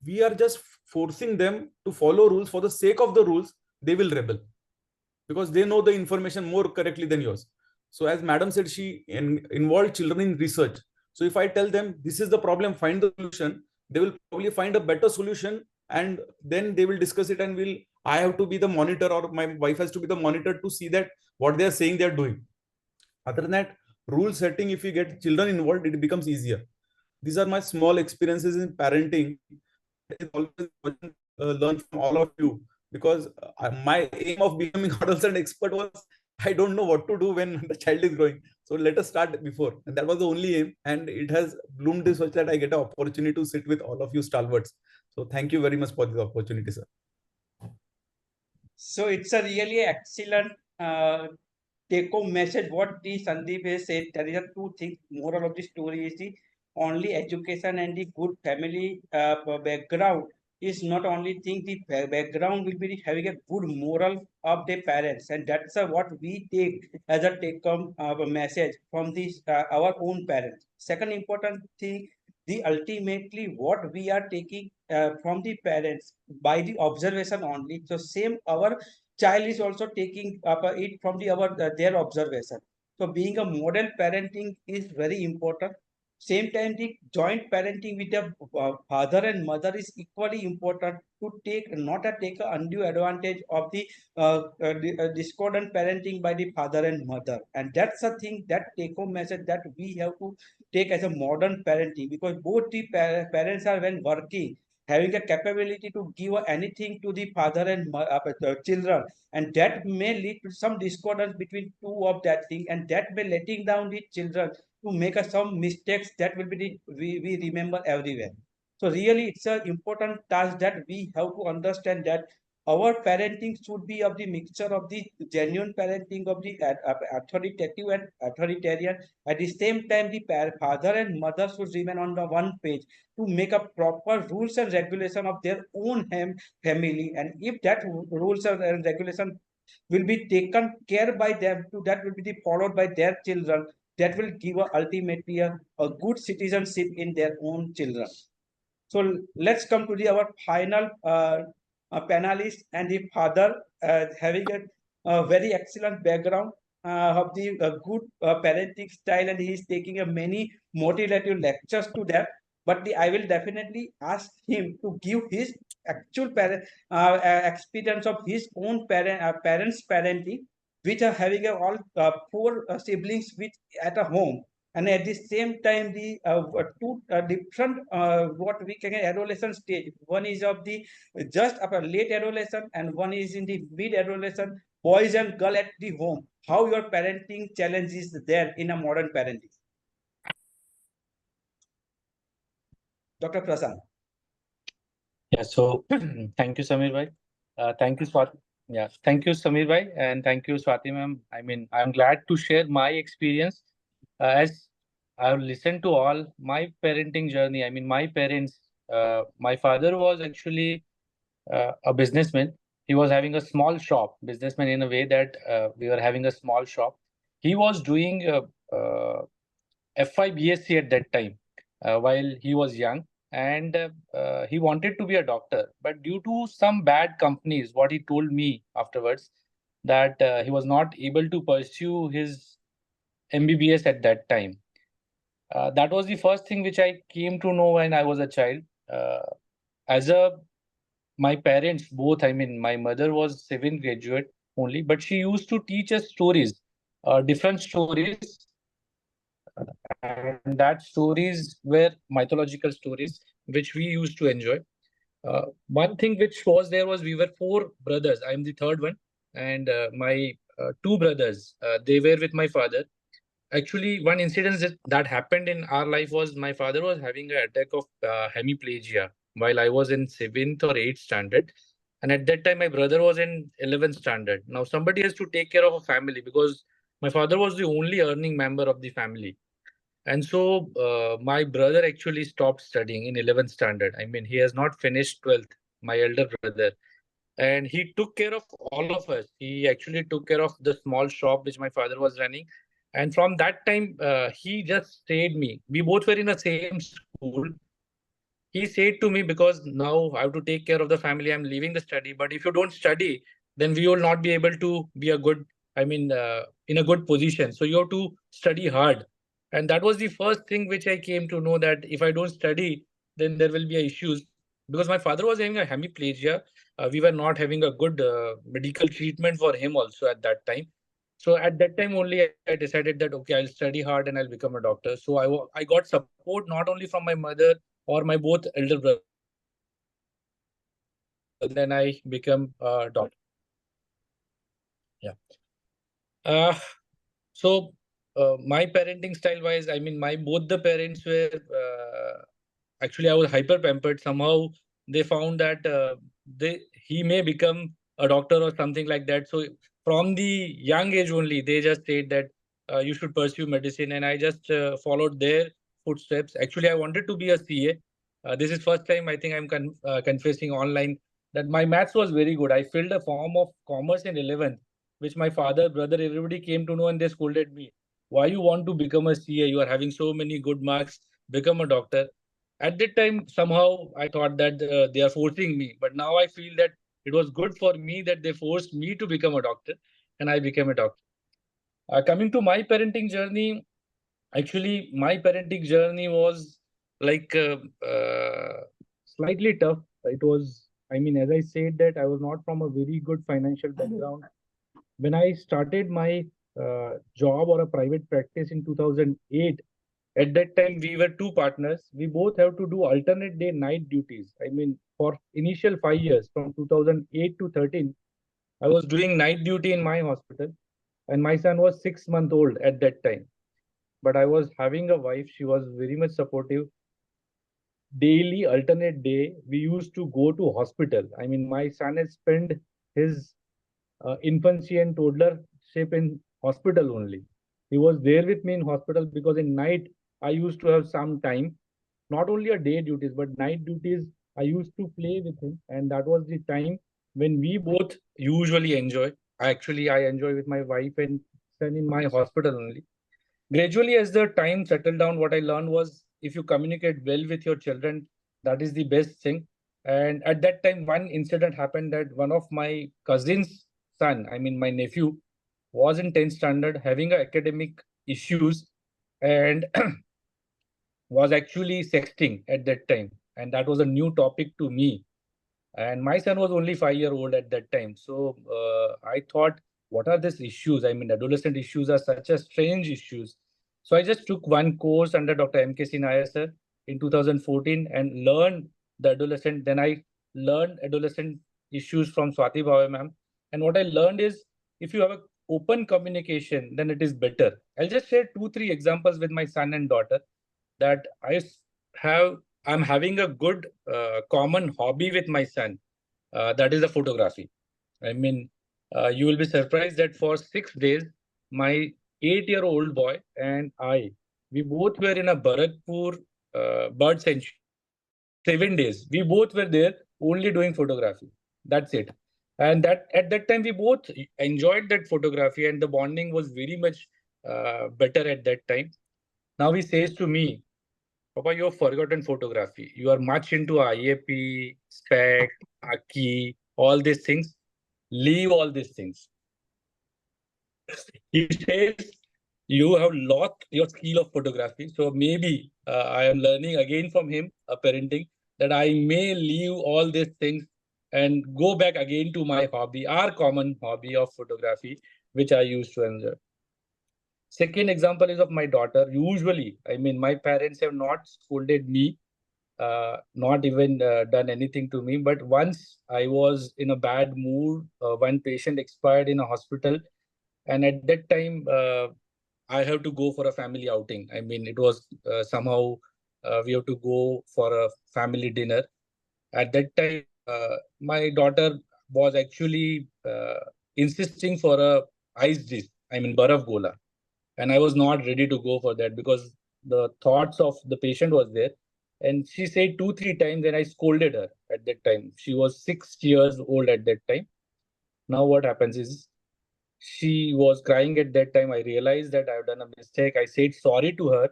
We are just forcing them to follow rules for the sake of the rules. They will rebel because they know the information more correctly than yours. So as madam said, she involved children in research. So if I tell them this is the problem, find the solution, they will probably find a better solution, and then they will discuss it, and I have to be the monitor, or my wife has to be the monitor to see that what they are saying they are doing. Other than that, rule setting, if you get children involved, it becomes easier. these are my small experiences in parenting. It's always learn from all of you, because my aim of becoming adolescent expert was I don't know what to do when the child is growing. So let us start before, and that was the only aim, and it has bloomed such that I get an opportunity to sit with all of you stalwarts. So thank you very much for this opportunity, sir. So it's a really excellent take home message. What the Sandeep has said, there is a two things. Moral of the story is the only education and the good family background is not only thing. The background will be having a good moral of the parents, and that's what we take as a take home message from this our own parents. Second important thing, the ultimately what we are taking from the parents by the observation only. So same our child is also taking up it from the our their observation. So being a model parenting is very important. Same time, the joint parenting with the father and mother is equally important to take not to take a undue advantage of the discordant parenting by the father and mother. And that's a thing, that take home message that we have to take as a modern parenting, because both the parents are when working having a capability to give anything to the father and children, and that may lead to some discordance between two of that thing, and that may letting down the children to make some mistakes that will be we remember everywhere. So really it's an important task that we have to understand that our parenting should be of the mixture of the genuine parenting of the authoritative and authoritarian. At the same time, the father and mother should remain on the one page to make a proper rules and regulation of their own family. And if that rules and regulation will be taken care by them, to that will be followed by their children, that will give ultimately a good citizenship in their own children. So let's come to our final panelist, and the father having a very excellent background of the good parenting style, and he is taking a many motivative lectures to them. But I will definitely ask him to give his actual experience of his own parents parenting, which are having all four siblings with at a home, and at the same time the two different what we can adolescent stage. One is of the just upper late adolescent, and one is in the mid adolescent, boys and girl at the home. How your parenting challenge is there in a modern parenting? Dr. Prashant. Yeah, so thank you, Samir bhai. Thank you, Swati. Yeah, thank you, Samir bhai, and thank you, Swati ma'am. I mean, I'm glad to share my experience as I've listened to all my parenting journey. I mean, my parents, my father was actually a businessman. He was having a small shop, businessman in a way that we were having a small shop. He was doing FI BSc at that time while he was young, and he wanted to be a doctor. But due to some bad companies, what he told me afterwards, that he was not able to pursue his MBBS at that time. That was the first thing which I came to know when I was a child. As a my parents both, I mean, my mother was civil graduate only, but she used to teach us stories, different stories, and that stories were mythological stories which we used to enjoy. One thing which was there was we were four brothers. I'm the third one, and my two brothers, they were with my father. Actually, one incident that happened in our life was my father was having an attack of hemiplegia while I was in 7th or 8th standard. And at that time, my brother was in 11th standard. Now, somebody has to take care of a family because my father was the only earning member of the family. And so my brother actually stopped studying in 11th standard. I mean, he has not finished 12th, my elder brother. And he took care of all of us. He actually took care of the small shop which my father was running. And from that time, he just stayed me. We both were in the same school. He said to me, because now I have to take care of the family, I'm leaving the study. But if you don't study, then we will not be able to be a good, I mean, in a good position. So you have to study hard. And that was the first thing which I came to know, that if I don't study, then there will be issues. Because my father was having a hemiplegia. We were not having a good medical treatment for him also at that time. So at that time only I decided that, okay, I'll study hard and I'll become a doctor. So I got support not only from my mother or my both elder brother. Then I become a doctor. Yeah. Uh, so my parenting style wise, I mean, my both the parents were actually I was hyper pampered. Somehow they found that he may become a doctor or something like that. So from the young age only, they just said that you should pursue medicine, and I just followed their footsteps. Actually, I wanted to be a CA. This is first time I think I'm confessing online that my maths was very good. I filled a form of commerce in 11th, which my father, brother, everybody came to know, and they scolded me. Why you want to become a CA? You are having so many good marks. Become a doctor. At that time, somehow I thought that they are forcing me, but now I feel that it was good for me that they forced me to become a doctor, and I became a doctor. Coming to my parenting journey, actually, my parenting journey was like slightly tough. It was, I mean, as I said, that I was not from a very good financial background. When I started my job or a private practice in 2008, at that time we were two partners. We both have to do alternate day night duties. I mean, for initial 5 years, from 2008 to 13, I was doing night duty in my hospital, and my son was 6 months old at that time. But I was having a wife. She was very much supportive. Daily alternate day we used to go to hospital. I mean, my son has spent his infancy and toddlership in hospital only. He was there with me in hospital because in night I used to have some time, not only a day duties but night duties. I used to play with him, and that was the time when we both usually enjoy. Actually, I enjoy with my wife and son in my hospital only. Gradually, as the time settled down, what I learned was if you communicate well with your children, that is the best thing. And at that time, one incident happened that one of my cousin's son, I mean my nephew, was in 10th standard having academic issues and was actually sexting at that time. And that was a new topic to me. And my son was only 5 year old at that time. So I thought, what are these issues? I mean, adolescent issues are such a strange issues. So I just took one course under Dr. M.K. Nair sir in 2014 and learned the adolescent. Then I learned adolescent issues from Swati Bhave ma'am. And what I learned is if you have an open communication, then it is better. I'll just share 2-3 examples with my son and daughter that I'm having a good common hobby with my son. That is the photography. I mean, you will be surprised that for 6 days, my 8-year-old boy and we both were in a Bharatpur bird sanctuary. 7 days, we both were there only doing photography. That's it. And that at that time we both enjoyed that photography, and the bonding was very much better at that time. Now he says to me, Papa, you have forgotten photography. You are much into IAP, SPEC, AACCI, all these things. Leave all these things. He says, you have lost your skill of photography. So maybe I am learning again from him, parenting, that I may leave all these things and go back again to my hobby, our common hobby of photography, which I used to enjoy. Second example is of my daughter. Usually, I mean, my parents have not scolded me, not even done anything to me. But once I was in a bad mood, one patient expired in a hospital. And at that time, I have to go for a family outing. I mean, it was somehow we have to go for a family dinner. At that time, my daughter was actually insisting for a ice dish. I mean, baraf gola. And I was not ready to go for that because the thoughts of the patient was there. And she said 2-3 times, and I scolded her at that time. She was 6 years old at that time. Now what happens is she was crying at that time. I realized that I've done a mistake. I said sorry to her,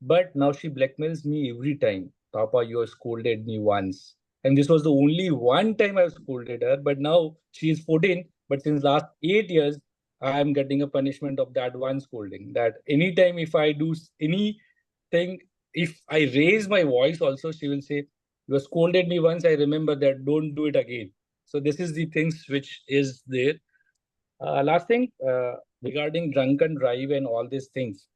but now she blackmails me every time. Papa, you have scolded me once. And this was the only one time I've scolded her. But now she is 14. But since last 8 years, I am getting a punishment of that one scolding. That anytime if I do anything, if I raise my voice also, she will say, you have scolded me once. I remember that. Don't do it again. So this is the things which is there. Last thing, regarding drunken drive and all these things.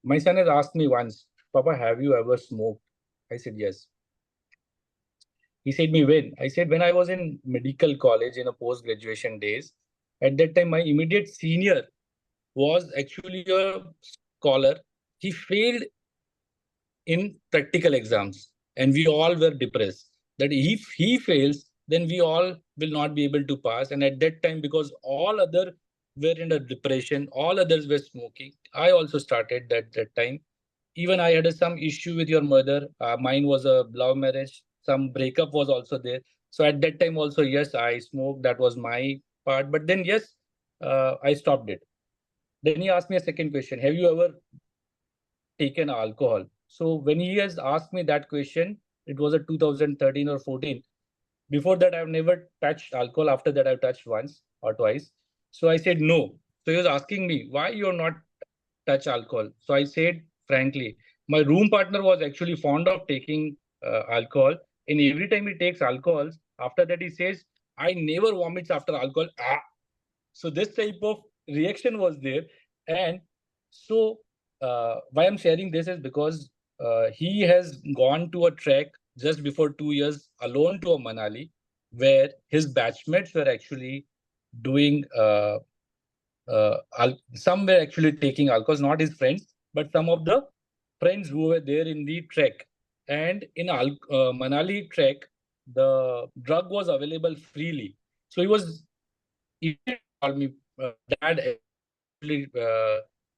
My son has asked me once, Papa, have you ever smoked? I said, yes. He said me when? I said, when I was in medical college in a post-graduation days, at that time, my immediate senior was actually a scholar. He failed in practical exams and we all were depressed that if he fails, then we all will not be able to pass. And at that time, because all other were in a depression, all others were smoking, I also started that time. Even I had some issue with your mother. Mine was a love marriage. Some breakup was also there. So at that time also, yes, I smoked. That was my part. But then, yes, I stopped it. Then he asked me a second question. Have you ever taken alcohol? So when he has asked me that question, it was a 2013 or 14. Before that, I've never touched alcohol. After that, I've touched once or twice. So I said no. So he was asking me, why you're not touch alcohol? So I said, frankly, my room partner was actually fond of taking alcohol. And every time he takes alcohols, after that he says, I never vomits after alcohol. Ah. So this type of reaction was there. And so why I'm sharing this is because he has gone to a trek just before 2 years alone to a Manali, where his batchmates were actually doing some were actually taking alcohol, not his friends, but some of the friends who were there in the trek. And in Manali trek, the drug was available freely. So he was, he called me, Dad, actually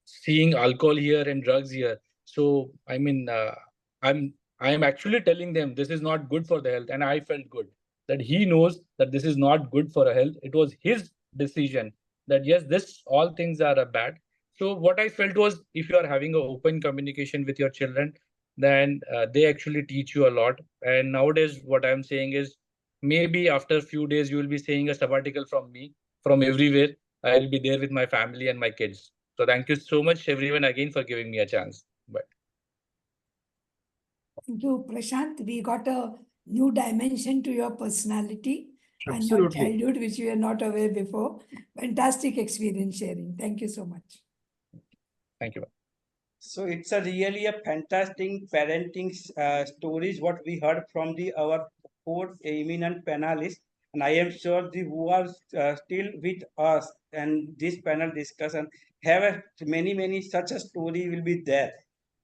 seeing alcohol here and drugs here. So I mean, I'm actually telling them this is not good for the health, and I felt good that he knows that this is not good for a health. It was his decision that yes, this all things are bad. So what I felt was, if you are having an open communication with your children, then they actually teach you a lot. And nowadays, what I'm saying is, maybe after a few days, you will be saying a sabbatical from me, from everywhere. I'll be there with my family and my kids. So thank you so much, everyone, again for giving me a chance. Bye. Thank you, Prashant. We got a new dimension to your personality and your Absolutely. childhood, which we were not aware before. Fantastic experience sharing. Thank you so much. Thank you. So it's a really a fantastic parenting stories what we heard from the our four eminent panelists, and I am sure the who are still with us and this panel discussion have many such a story will be there.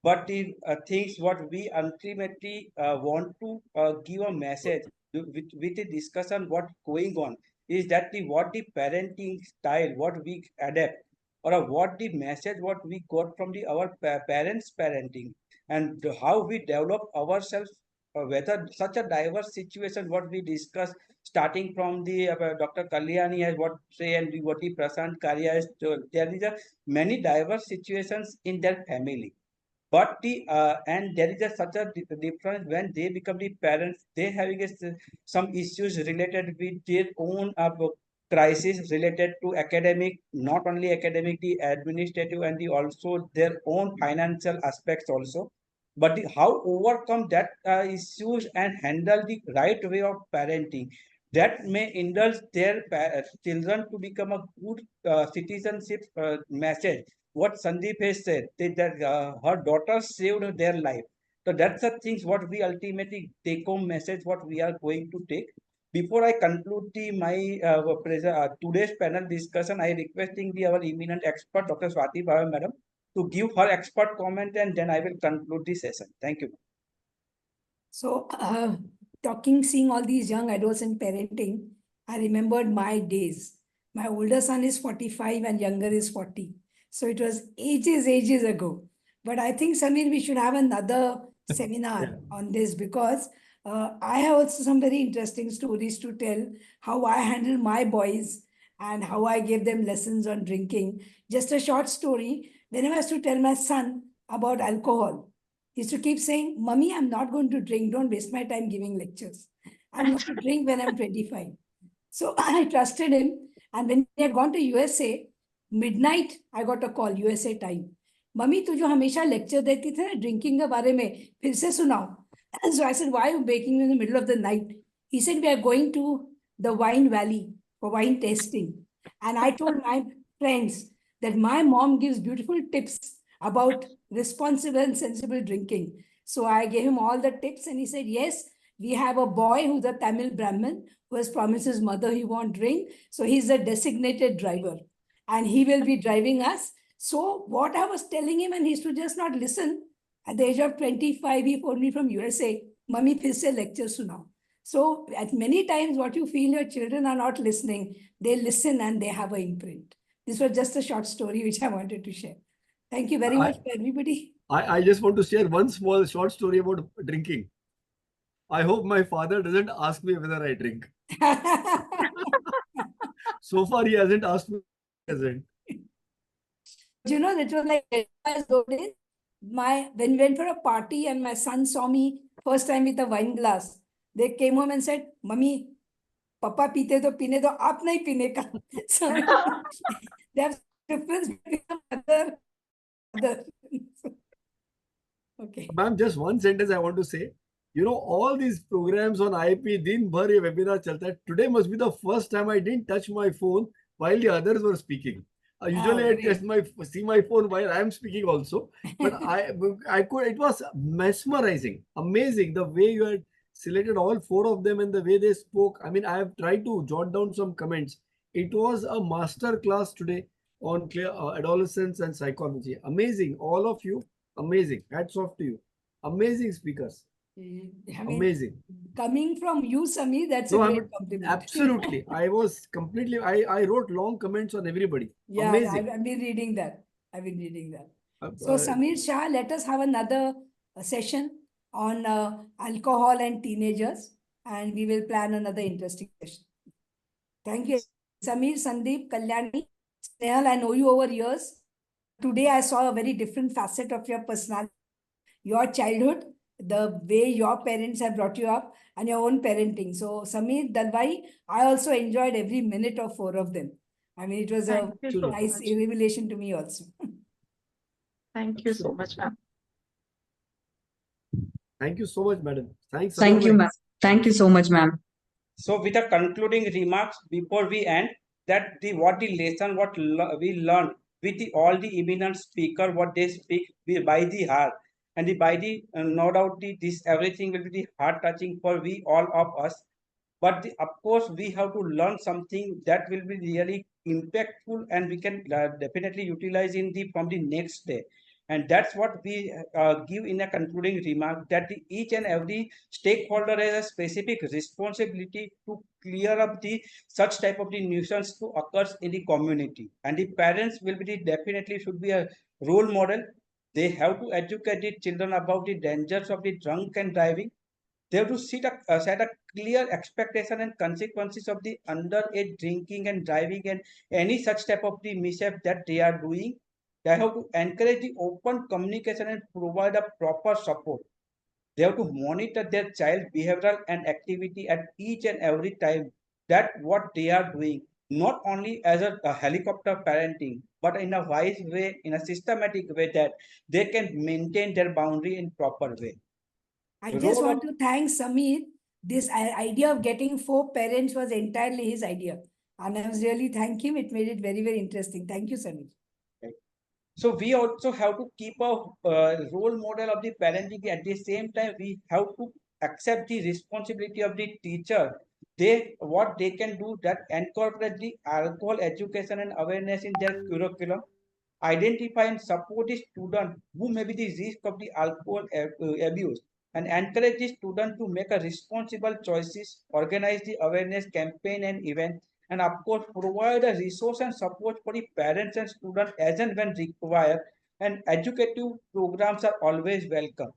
But the things what we ultimately want to give a message with the discussion what going on is that the what the parenting style what we adapt or what the message what we got from the our parents parenting and how we develop ourselves whether such a diverse situation what we discuss starting from the Dr. Kalyani has what say and what the Prashant Kariya has told. There is a many diverse situations in their family, but the and there is a such a difference when they become the parents. They having some issues related with their own crisis related to academic, not only academic, the administrative and the also their own financial aspects also. But the, how overcome that issues and handle the right way of parenting that may indulge their children to become a good citizenship message. What Sandeep has said, that her daughter saved their life. So that's the things what we ultimately take home message what we are going to take. Before I conclude the my today's panel discussion, I requesting the our eminent expert, Dr. Swati Bhave, madam, to give her expert comment, and then I will conclude the session. Thank you. So, seeing all these young adults in parenting, I remembered my days. My older son is 45 and younger is 40. So it was ages ago. But I think, Samir, we should have another seminar on this because I have also some very interesting stories to tell how I handle my boys and how I gave them lessons on drinking. Just a short story. Whenever I used to tell my son about alcohol, he used to keep saying, Mummy, I'm not going to drink. Don't waste my time giving lectures. I'm going to drink when I'm 25. So I trusted him. And when he had gone to USA, midnight, I got a call, USA time. Mummy, tu jo hamesha lecture deti thi na drinking ke bare mein, phir se sunao. And so I said, why are you baking in the middle of the night? He said, we are going to the wine valley for wine tasting. And I told my friends that my mom gives beautiful tips about responsible and sensible drinking. So I gave him all the tips and he said, yes, we have a boy who's a Tamil Brahmin who has promised his mother he won't drink. So he's a designated driver and he will be driving us. So what I was telling him, and he used to just not listen. At the age of 25, he phoned me from USA, Mummy, फिर से lecture सुनाओ. So at many times, what you feel your children are not listening, they listen and they have an imprint. This was just a short story which I wanted to share. Thank you very much for everybody. I just want to share one small short story about drinking. I hope my father doesn't ask me whether I drink. So far, he hasn't asked me. Hasn't. You know, it was like those days. When we went for a party and my son saw me first time with a wine glass, they came home and said, "Mummy, Papa pite to pine do, aap nahi pine ka." So there's difference between mother. Okay. Ma'am, just one sentence I want to say. You know, all these programs on IP, din bhar ye webinar chalta hai. Today must be the first time I didn't touch my phone while the others were speaking. Usually I see my phone while I am speaking also. But I could, it was mesmerizing, amazing the way you had selected all four of them and the way they spoke. I mean, I have tried to jot down some comments. It was a master class today on adolescence and psychology. Amazing, all of you. Amazing. Hats off to you. Amazing speakers. I mean, Amazing. Coming from you, Samir, that's No, a I'm great compliment. absolutely. I was completely, I wrote long comments on everybody. Yeah, Amazing. I've been reading that. I've been reading that. So Samir, Shah, let us have another session on alcohol and teenagers, and we will plan another interesting session. Thank you. Samir, Sandeep, Kalyani, Snehal, I know you over years. Today I saw a very different facet of your personality, your childhood, the way your parents have brought you up, and your own parenting. So Samir, Dalwai, I also enjoyed every minute of four of them. I mean, it was a Thank you so nice much. revelation to me also. Thank you so much, ma'am. Thank you so much, madam. Thanks. Thank you, Samir. ma'am. Thank you so much, ma'am. So with the concluding remarks before we end, that what the lesson we learned with all the eminent speaker, what they speak by the heart, and by the no doubt this everything will be the heart touching for we all of us. But of course we have to learn something that will be really impactful and we can definitely utilize in the from the next day. And that's what we give in a concluding remark, that each and every stakeholder has a specific responsibility to clear up the such type of the nuisance to occurs in the community. And the parents will be definitely should be a role model. They have to educate the children about the dangers of the drunk and driving. They have to set a clear expectation and consequences of the underage drinking and driving and any such type of the mishap that they are doing. They have to encourage the open communication and provide a proper support. They have to monitor their child behavioral and activity at each and every time, that what they are doing, not only as a helicopter parenting, but in a wise way, in a systematic way, that they can maintain their boundary in proper way. I just want to thank Samir. This idea of getting four parents was entirely his idea. And I was really thank him. It made it very, very interesting. Thank you, Samir. So we also have to keep a role model of the parenting. At the same time, we have to accept the responsibility of the teacher. What they can do, that incorporate the alcohol education and awareness in their curriculum, identify and support the student who may be the risk of the alcohol abuse, and encourage the student to make a responsible choices, organize the awareness campaign and event, and of course provide a resource and support for the parents and students as and when required. And educative programs are always welcome.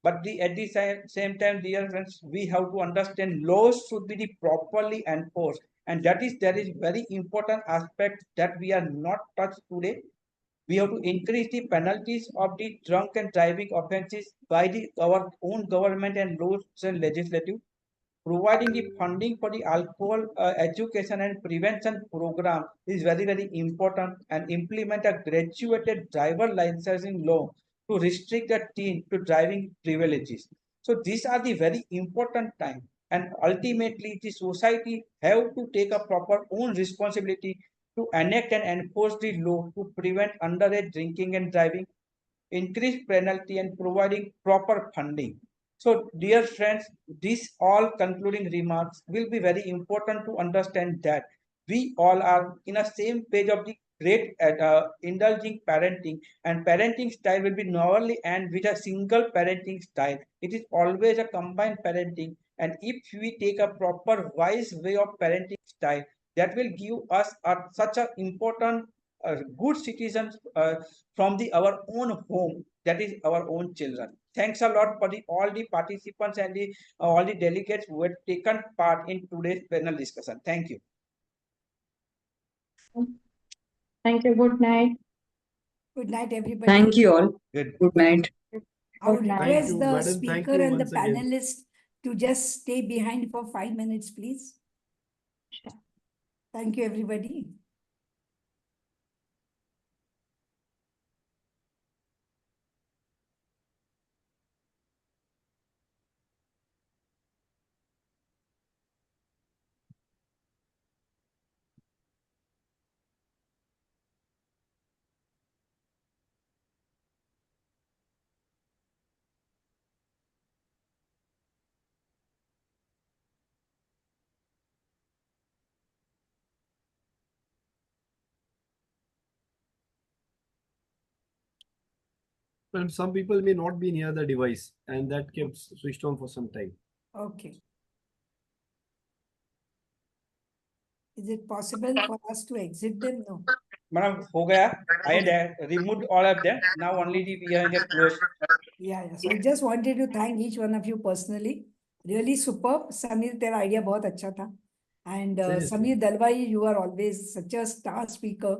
But at the same time, dear friends, we have to understand laws should be properly enforced. And that is very important aspect that we are not touched today. We have to increase the penalties of the drunk and driving offences by our own government and laws and legislative. Providing the funding for the alcohol education and prevention program is very, very important, and implement a graduated driver licensing law to restrict the teen to driving privileges. So these are the very important time, and ultimately the society have to take a proper own responsibility to enact and enforce the law to prevent underage drinking and driving, increase penalty and providing proper funding. So, dear friends, these all concluding remarks will be very important to understand that we all are in a same page of the great indulging parenting, and parenting style will be normally and with a single parenting style. It is always a combined parenting, and if we take a proper wise way of parenting style, that will give us such an important good citizens from our own home, that is our own children. Thanks a lot for all the participants and all the delegates who have taken part in today's panel discussion. Thank you. Thank you. Good night. Good night, everybody. Thank you all. Good. Good night. I would Good night. Thank request you, the madam. Thank speaker you and the once again. panelists to just stay behind for 5 minutes, please. Thank you, everybody. And some people may not be near the device, and that keeps switched on for some time. Okay. Is it possible for us to exit them? No. Madam, ho gaya. I had removed all of them. Now only we are closed. Yeah. So I just wanted to thank each one of you personally. Really superb. Samir, tera idea bahut acha tha. And Seriously. Samir Dalwai, you are always such a star speaker.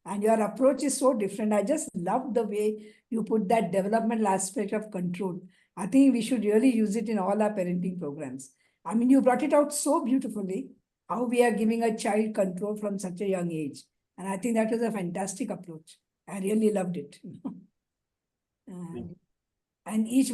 And your approach is so different. I just love the way you put that developmental aspect of control. I think we should really use it in all our parenting programs. I mean, you brought it out so beautifully, how we are giving a child control from such a young age. And I think that was a fantastic approach. I really loved it. And each